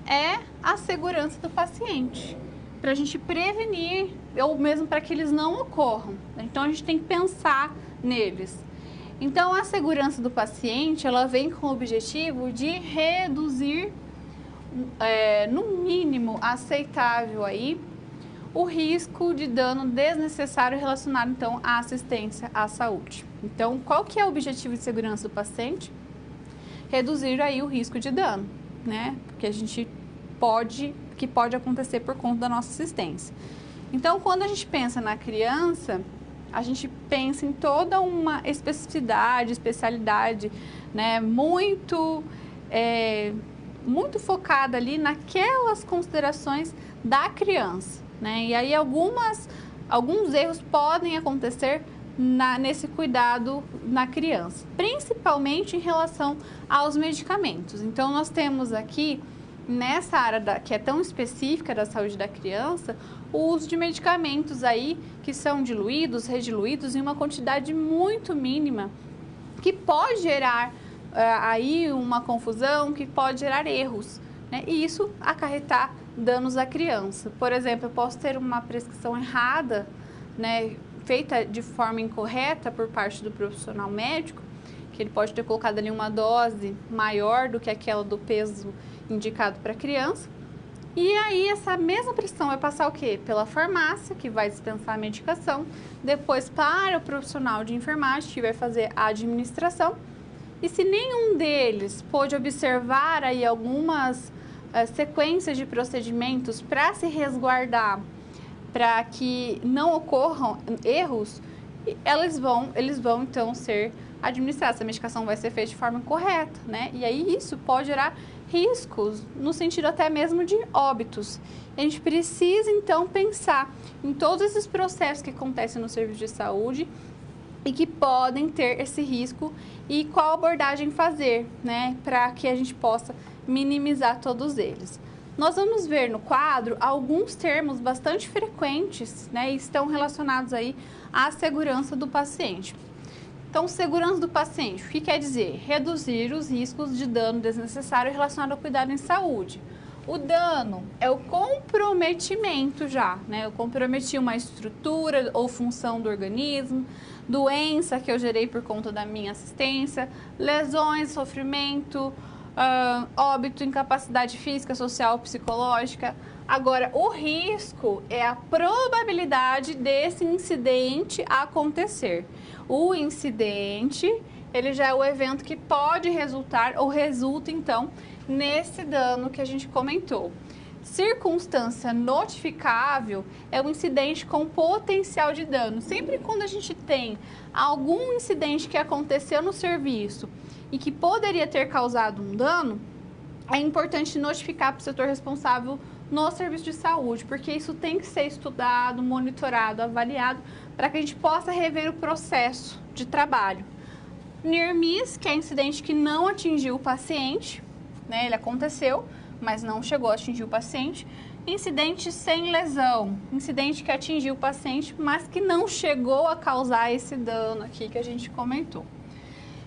é a segurança do paciente, para a gente prevenir ou mesmo para que eles não ocorram. Então, a gente tem que pensar neles. Então, a segurança do paciente, ela vem com o objetivo de reduzir, no mínimo aceitável aí, o risco de dano desnecessário relacionado, então, à assistência à saúde. Então, qual que é o objetivo de segurança do paciente? Reduzir aí o risco de dano, né, que pode acontecer por conta da nossa assistência. Então, quando a gente pensa na criança, a gente pensa em toda uma especialidade, né, muito focada ali naquelas considerações da criança, né? E aí alguns erros podem acontecer nesse cuidado na criança, principalmente em relação aos medicamentos. Então, nós temos aqui, nessa área que é tão específica da saúde da criança, o uso de medicamentos aí que são diluídos, rediluídos em uma quantidade muito mínima, que pode gerar aí uma confusão, que pode gerar erros, né? E isso acarretar danos à criança. Por exemplo, eu posso ter uma prescrição errada, né, feita de forma incorreta por parte do profissional médico, que ele pode ter colocado ali uma dose maior do que aquela do peso indicado para a criança. E aí essa mesma prescrição vai passar o quê? Pela farmácia, que vai dispensar a medicação, depois para o profissional de enfermagem, que vai fazer a administração. E se nenhum deles pôde observar aí algumas sequências de procedimentos para se resguardar, para que não ocorram erros, eles vão então ser administrados. Essa medicação vai ser feita de forma incorreta, né? E aí isso pode gerar riscos, no sentido até mesmo de óbitos. A gente precisa então pensar em todos esses processos que acontecem no serviço de saúde e que podem ter esse risco e qual abordagem fazer, né, para que a gente possa minimizar todos eles. Nós vamos ver no quadro alguns termos bastante frequentes, né, e estão relacionados aí à segurança do paciente. Então, segurança do paciente, o que quer dizer? Reduzir os riscos de dano desnecessário relacionado ao cuidado em saúde. O dano é o comprometimento já, né? Eu comprometi uma estrutura ou função do organismo, doença que eu gerei por conta da minha assistência, lesões, sofrimento, óbito, incapacidade física, social, psicológica. Agora, o risco é a probabilidade desse incidente acontecer. O incidente, ele já é o evento que pode resultar ou resulta, então, nesse dano que a gente comentou. Circunstância notificável é um incidente com potencial de dano. Sempre quando a gente tem algum incidente que aconteceu no serviço e que poderia ter causado um dano, é importante notificar para o setor responsável no serviço de saúde, porque isso tem que ser estudado, monitorado, avaliado, para que a gente possa rever o processo de trabalho. Near miss, que é incidente que não atingiu o paciente, né? Ele aconteceu, mas não chegou a atingir o paciente. Incidente sem lesão, incidente que atingiu o paciente, mas que não chegou a causar esse dano aqui que a gente comentou.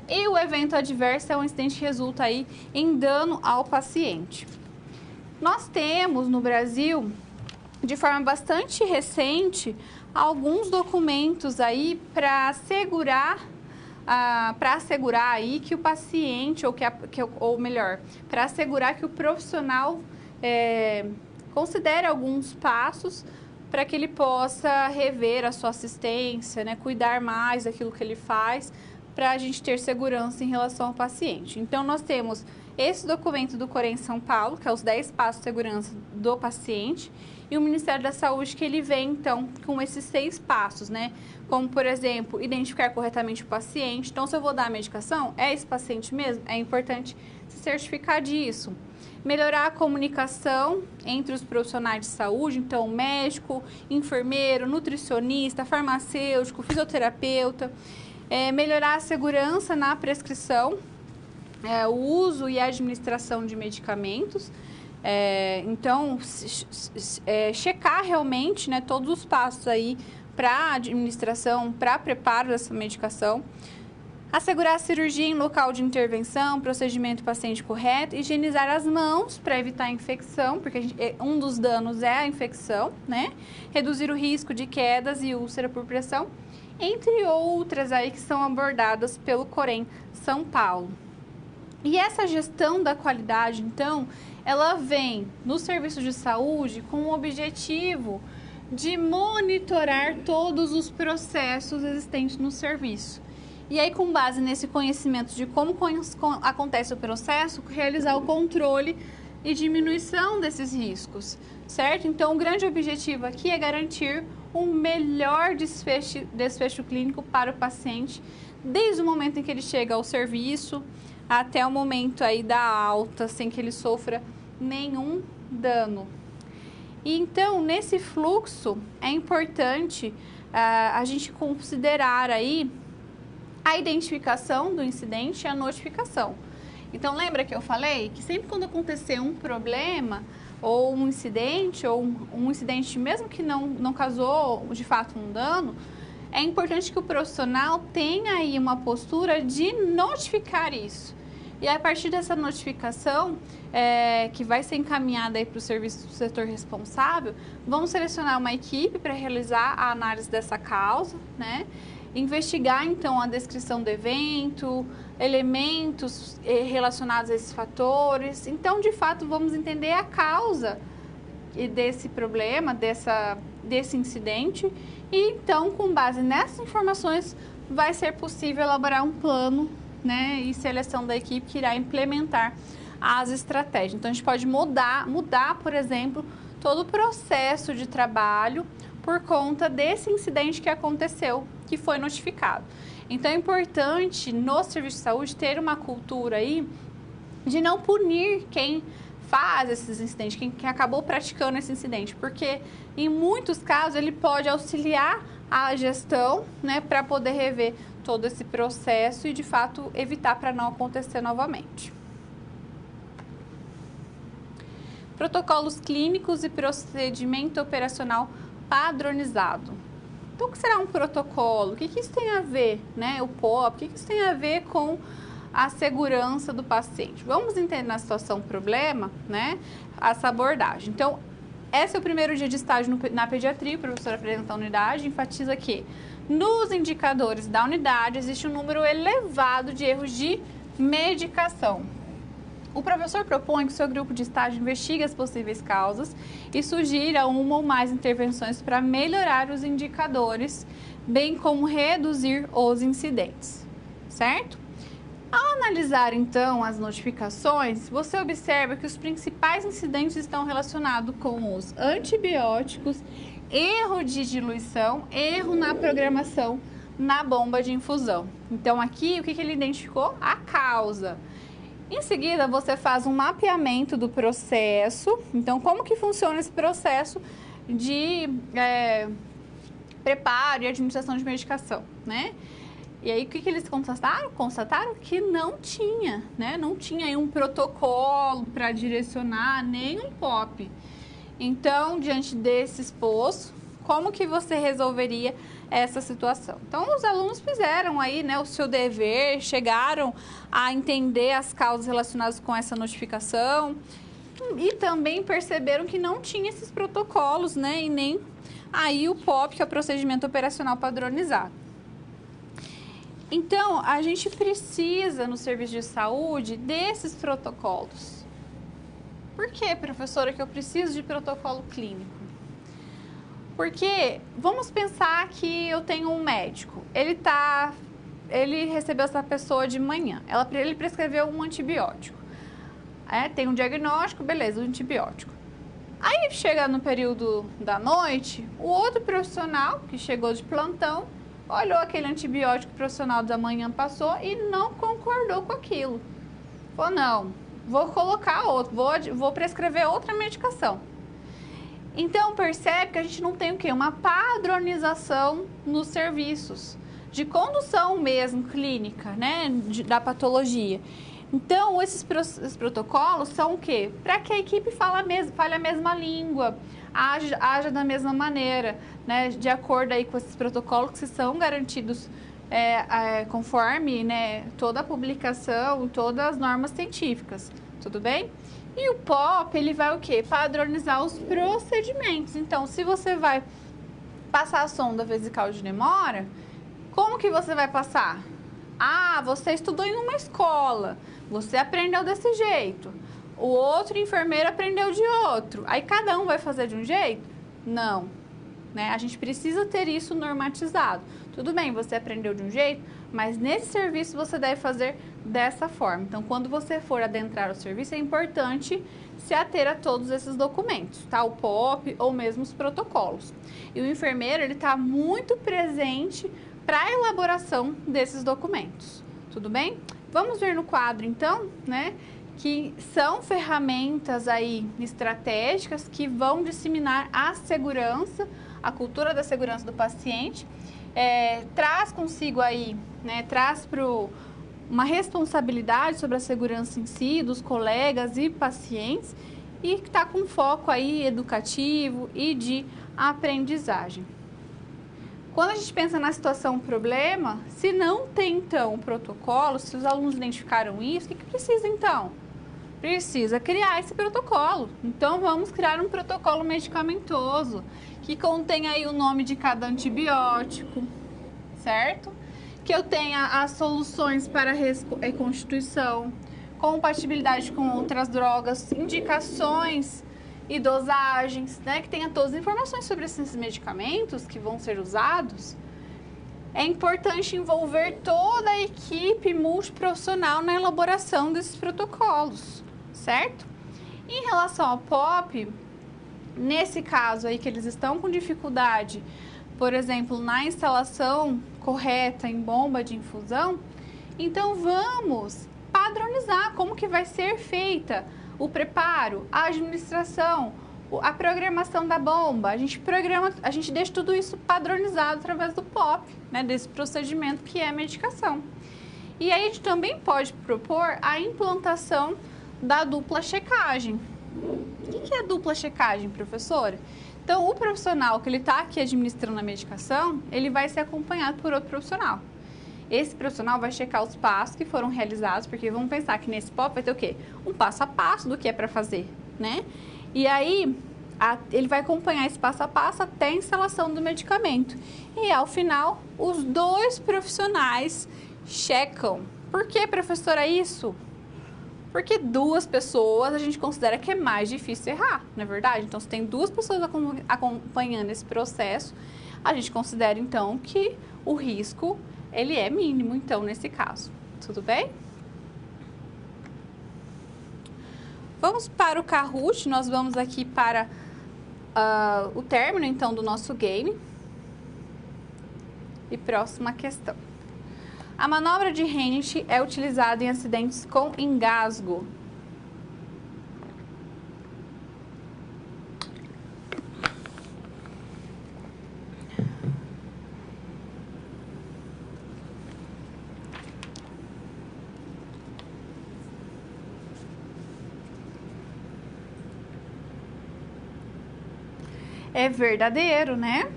E o evento adverso é um incidente que resulta aí em dano ao paciente. Nós temos no Brasil, de forma bastante recente, alguns documentos aí para assegurar aí que o paciente, ou melhor, para assegurar que o profissional considere alguns passos para que ele possa rever a sua assistência, né, cuidar mais daquilo que ele faz, para a gente ter segurança em relação ao paciente. Então, nós temos esse documento do Corém São Paulo, que é os 10 passos de segurança do paciente, e o Ministério da Saúde, que ele vem, então, com esses 6 passos, né? Como, por exemplo, identificar corretamente o paciente. Então, se eu vou dar a medicação, é esse paciente mesmo? É importante se certificar disso. Melhorar a comunicação entre os profissionais de saúde, então, médico, enfermeiro, nutricionista, farmacêutico, fisioterapeuta. Melhorar a segurança na prescrição, o uso e a administração de medicamentos. Então, checar realmente, né, todos os passos aí para administração, para preparo dessa medicação. Assegurar a cirurgia em local de intervenção, procedimento paciente correto, higienizar as mãos para evitar a infecção, porque um dos danos é a infecção, né? Reduzir o risco de quedas e úlcera por pressão, entre outras aí que são abordadas pelo Corém São Paulo. E essa gestão da qualidade, então, ela vem no serviço de saúde com o objetivo de monitorar todos os processos existentes no serviço. E aí, com base nesse conhecimento de como acontece o processo, realizar o controle e diminuição desses riscos, certo? Então, o grande objetivo aqui é garantir um melhor desfecho clínico para o paciente, desde o momento em que ele chega ao serviço até o momento aí da alta, sem que ele sofra nenhum dano. E então, nesse fluxo, é importante a gente considerar aí a identificação do incidente e a notificação. Então, lembra que eu falei que sempre quando acontecer um problema ou um incidente mesmo que não causou de fato um dano, é importante que o profissional tenha aí uma postura de notificar isso. E a partir dessa notificação, que vai ser encaminhada para o serviço do setor responsável, vamos selecionar uma equipe para realizar a análise dessa causa, né? Investigar, então, a descrição do evento, elementos relacionados a esses fatores. Então, de fato, vamos entender a causa desse problema, desse incidente. E, então, com base nessas informações, vai ser possível elaborar um plano, né, e seleção da equipe que irá implementar as estratégias. Então, a gente pode mudar, por exemplo, todo o processo de trabalho por conta desse incidente que aconteceu, que foi notificado. Então, é importante no serviço de saúde ter uma cultura aí de não punir quem faz esses incidentes, quem acabou praticando esse incidente, porque em muitos casos ele pode auxiliar a gestão, né, para poder rever todo esse processo e de fato evitar para não acontecer novamente. Protocolos clínicos e procedimento operacional padronizado. Então, o que será um protocolo? O que isso tem a ver, né? O POP, o que isso tem a ver com a segurança do paciente? Vamos entender na situação problema, né? Essa abordagem. Então, esse é o primeiro dia de estágio na pediatria, o professor apresenta a unidade, enfatiza que nos indicadores da unidade existe um número elevado de erros de medicação. O professor propõe que o seu grupo de estágio investigue as possíveis causas e sugira uma ou mais intervenções para melhorar os indicadores, bem como reduzir os incidentes, certo? Ao analisar, então, as notificações, você observa que os principais incidentes estão relacionados com os antibióticos, erro de diluição, erro na programação na bomba de infusão. Então, aqui, o que ele identificou? A causa. Em seguida, você faz um mapeamento do processo. Então, como que funciona esse processo de preparo e administração de medicação, né? E aí, o que eles constataram? Constataram que não tinha, né? Não tinha aí um protocolo para direcionar, nem um POP. Então, diante desse exposto, como que você resolveria essa situação? Então, os alunos fizeram aí, né, o seu dever, chegaram a entender as causas relacionadas com essa notificação e também perceberam que não tinha esses protocolos, né, e nem aí o POP, que é o procedimento operacional padronizado. Então, a gente precisa, no serviço de saúde, desses protocolos. Por que, professora, que eu preciso de protocolo clínico? Porque vamos pensar que eu tenho um médico, ele recebeu essa pessoa de manhã, ele prescreveu um antibiótico. Tem um diagnóstico, beleza, um antibiótico. Aí chega no período da noite, o outro profissional que chegou de plantão, olhou aquele antibiótico que o profissional da manhã passou e não concordou com aquilo. Falou, não, vou colocar outro, vou prescrever outra medicação. Então, percebe que a gente não tem o quê? Uma padronização nos serviços, de condução mesmo, clínica, né, da patologia. Então, esses protocolos são o quê? Para que a equipe fale a mesma língua, haja da mesma maneira, né, de acordo aí com esses protocolos que são garantidos conforme, né, toda a publicação, todas as normas científicas, tudo bem? E o POP, ele vai o quê? Padronizar os procedimentos. Então, se você vai passar a sonda vesical de demora, como que você vai passar? Ah, você estudou em uma escola, você aprendeu desse jeito, o outro enfermeiro aprendeu de outro. Aí cada um vai fazer de um jeito? Não, né? A gente precisa ter isso normatizado. Tudo bem, você aprendeu de um jeito, Mas nesse serviço você deve fazer dessa forma. Então, quando você for adentrar o serviço, é importante se ater a todos esses documentos, tá? O POP ou mesmo os protocolos. E o enfermeiro, ele está muito presente para a elaboração desses documentos, tudo bem? Vamos ver no quadro, então, né? Que são ferramentas aí estratégicas que vão disseminar a segurança, a cultura da segurança do paciente, traz consigo aí, né, traz uma responsabilidade sobre a segurança em si, dos colegas e pacientes, e está com foco aí educativo e de aprendizagem. Quando a gente pensa na situação problema, se não tem então um protocolo, se os alunos identificaram isso, o que precisa então? Precisa criar esse protocolo. Então, vamos criar um protocolo medicamentoso que contém aí o nome de cada antibiótico, certo? Que eu tenha as soluções para reconstituição, compatibilidade com outras drogas, indicações e dosagens, né? Que tenha todas as informações sobre esses medicamentos que vão ser usados. É importante envolver toda a equipe multiprofissional na elaboração desses protocolos, certo? Em relação ao POP, nesse caso aí que eles estão com dificuldade, por exemplo, na instalação correta em bomba de infusão, então vamos padronizar como que vai ser feita o preparo, a administração, a programação da bomba. A gente deixa tudo isso padronizado através do POP, né, desse procedimento que é a medicação. E aí a gente também pode propor a implantação da dupla checagem. O que é a dupla checagem, professora? Então, o profissional que ele está aqui administrando a medicação, ele vai ser acompanhado por outro profissional. Esse profissional vai checar os passos que foram realizados, porque vamos pensar que nesse POP vai ter o quê? Um passo a passo do que é para fazer, né? E aí, ele vai acompanhar esse passo a passo até a instalação do medicamento. E, ao final, os dois profissionais checam. Por que, professora, isso? Porque duas pessoas a gente considera que é mais difícil errar, não é verdade? Então, se tem duas pessoas acompanhando esse processo, a gente considera, então, que o risco, ele é mínimo, então, nesse caso. Tudo bem? Vamos para o Kahoot, nós vamos aqui para o término, então, do nosso game. E próxima questão. A manobra de Hennig é utilizada em acidentes com engasgo. É verdadeiro, né?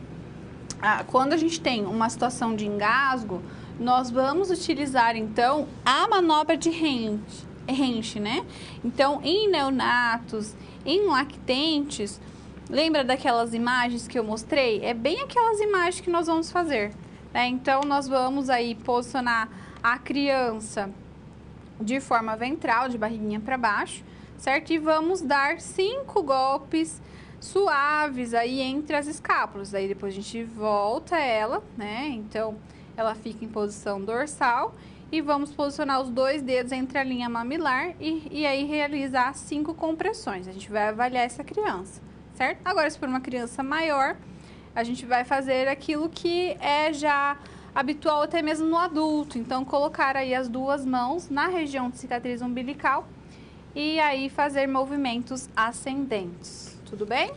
Quando a gente tem uma situação de engasgo, nós vamos utilizar, então, a manobra de Hennig, né? Então, em neonatos, em lactentes, lembra daquelas imagens que eu mostrei? É bem aquelas imagens que nós vamos fazer, né? Então, nós vamos aí posicionar a criança de forma ventral, de barriguinha para baixo, certo? E vamos dar 5 golpes suaves aí entre as escápulas. Aí depois a gente volta ela, né? Então, ela fica em posição dorsal e vamos posicionar os 2 dedos entre a linha mamilar e aí realizar 5 compressões. A gente vai avaliar essa criança, certo? Agora, se for uma criança maior, a gente vai fazer aquilo que é já habitual até mesmo no adulto. Então, colocar aí as 2 mãos na região de cicatriz umbilical e aí fazer movimentos ascendentes. Tudo bem?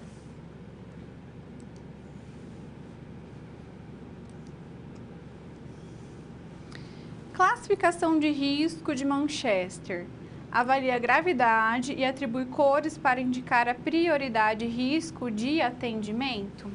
Classificação de risco de Manchester. Avalia a gravidade e atribui cores para indicar a prioridade e risco de atendimento.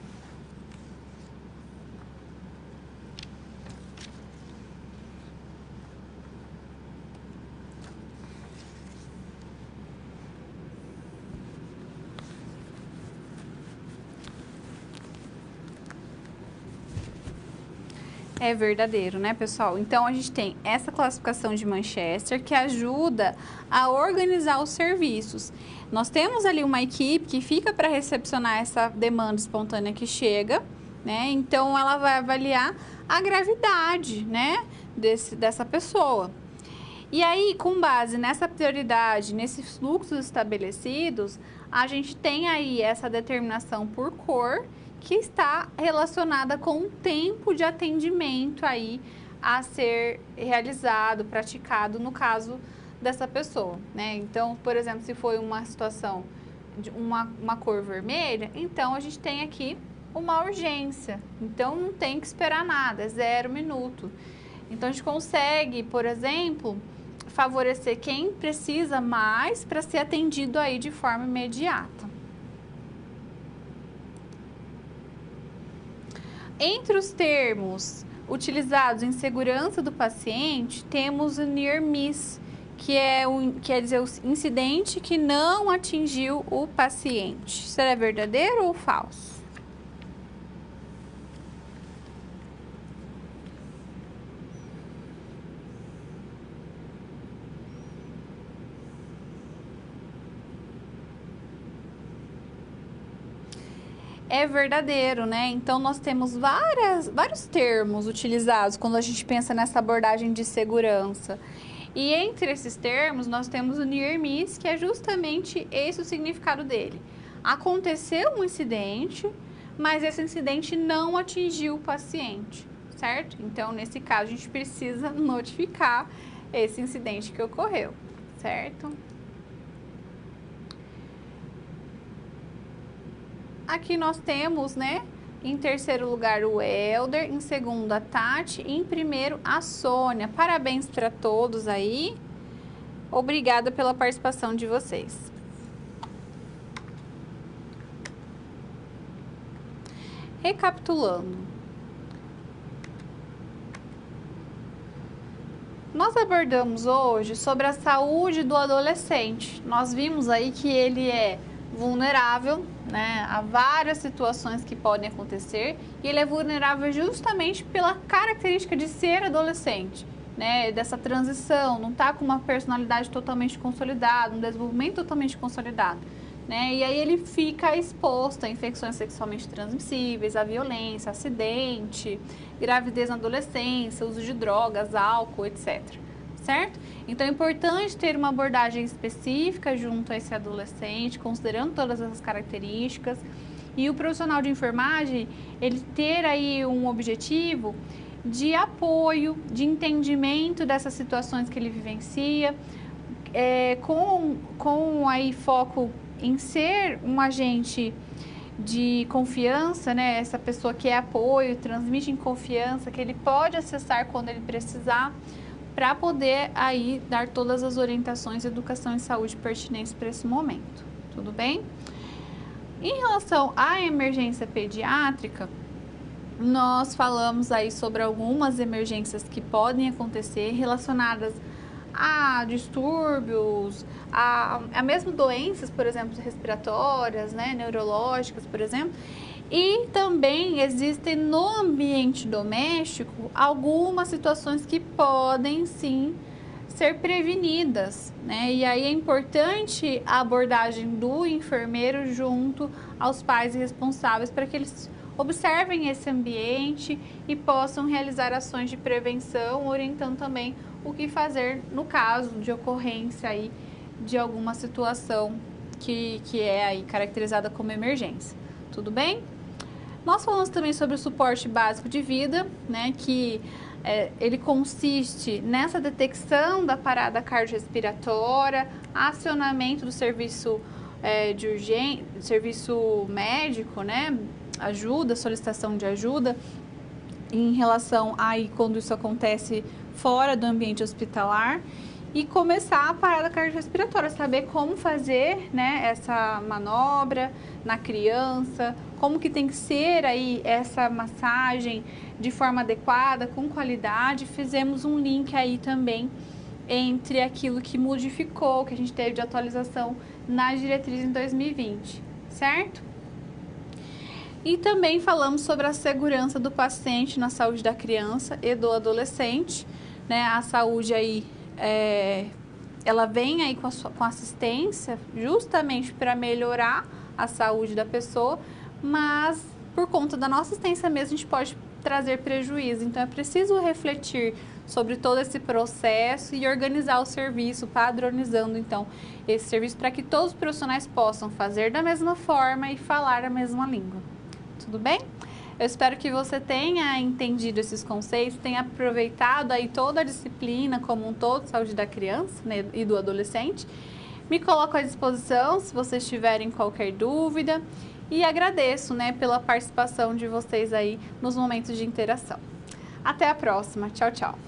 É verdadeiro, né, pessoal? Então, a gente tem essa classificação de Manchester que ajuda a organizar os serviços. Nós temos ali uma equipe que fica para recepcionar essa demanda espontânea que chega, né? Então, ela vai avaliar a gravidade, né, dessa pessoa. E aí, com base nessa prioridade, nesses fluxos estabelecidos, a gente tem aí essa determinação por cor que está relacionada com o tempo de atendimento aí a ser realizado, praticado no caso dessa pessoa, né? Então, por exemplo, se foi uma situação de uma cor vermelha, então a gente tem aqui uma urgência. Então, não tem que esperar nada, é 0 minuto. Então, a gente consegue, por exemplo, favorecer quem precisa mais para ser atendido aí de forma imediata. Entre os termos utilizados em segurança do paciente, temos o near miss, quer dizer, o incidente que não atingiu o paciente. Será verdadeiro ou falso? É verdadeiro, né? Então, nós temos vários termos utilizados quando a gente pensa nessa abordagem de segurança. E entre esses termos, nós temos o near miss, que é justamente esse o significado dele. Aconteceu um incidente, mas esse incidente não atingiu o paciente, certo? Então, nesse caso, a gente precisa notificar esse incidente que ocorreu, certo? Aqui nós temos, né, em terceiro lugar o Helder, em segundo a Tati e em primeiro a Sônia. Parabéns para todos aí. Obrigada pela participação de vocês. Recapitulando. Nós abordamos hoje sobre a saúde do adolescente. Nós vimos aí que ele é vulnerável, né, a várias situações que podem acontecer, e ele é vulnerável justamente pela característica de ser adolescente, né, dessa transição, não tá com uma personalidade totalmente consolidada, um desenvolvimento totalmente consolidado, né, e aí ele fica exposto a infecções sexualmente transmissíveis, a violência, acidente, gravidez na adolescência, uso de drogas, álcool, etc. Certo? Então é importante ter uma abordagem específica junto a esse adolescente, considerando todas essas características, e o profissional de enfermagem, ele ter aí um objetivo de apoio, de entendimento dessas situações que ele vivencia, com aí foco em ser um agente de confiança, né? Essa pessoa que é apoio, transmite em confiança, que ele pode acessar quando ele precisar, para poder aí dar todas as orientações de educação e saúde pertinentes para esse momento, tudo bem? Em relação à emergência pediátrica, nós falamos aí sobre algumas emergências que podem acontecer relacionadas a distúrbios, a mesmo doenças, por exemplo, respiratórias, né, neurológicas, por exemplo. E também existem no ambiente doméstico algumas situações que podem sim ser prevenidas, né? E aí é importante a abordagem do enfermeiro junto aos pais responsáveis para que eles observem esse ambiente e possam realizar ações de prevenção, orientando também o que fazer no caso de ocorrência aí de alguma situação que é aí caracterizada como emergência. Tudo bem? Nós falamos também sobre o suporte básico de vida, né, que ele consiste nessa detecção da parada cardiorrespiratória, acionamento do serviço de urgência, serviço médico, né, ajuda, solicitação de ajuda em relação aí quando isso acontece fora do ambiente hospitalar, e começar a parada cardiorrespiratória, saber como fazer, né, essa manobra na criança, como que tem que ser aí essa massagem de forma adequada, com qualidade. Fizemos um link aí também entre aquilo que modificou, que a gente teve de atualização na diretriz em 2020, certo? E também falamos sobre a segurança do paciente na saúde da criança e do adolescente, né, a saúde aí ela vem aí com assistência justamente para melhorar a saúde da pessoa, mas por conta da nossa assistência mesmo a gente pode trazer prejuízo. Então, é preciso refletir sobre todo esse processo e organizar o serviço, padronizando, então, esse serviço para que todos os profissionais possam fazer da mesma forma e falar a mesma língua. Tudo bem? Eu espero que você tenha entendido esses conceitos, tenha aproveitado aí toda a disciplina como um todo, saúde da criança, né, e do adolescente. Me coloco à disposição se vocês tiverem qualquer dúvida e agradeço, né, pela participação de vocês aí nos momentos de interação. Até a próxima. Tchau, tchau.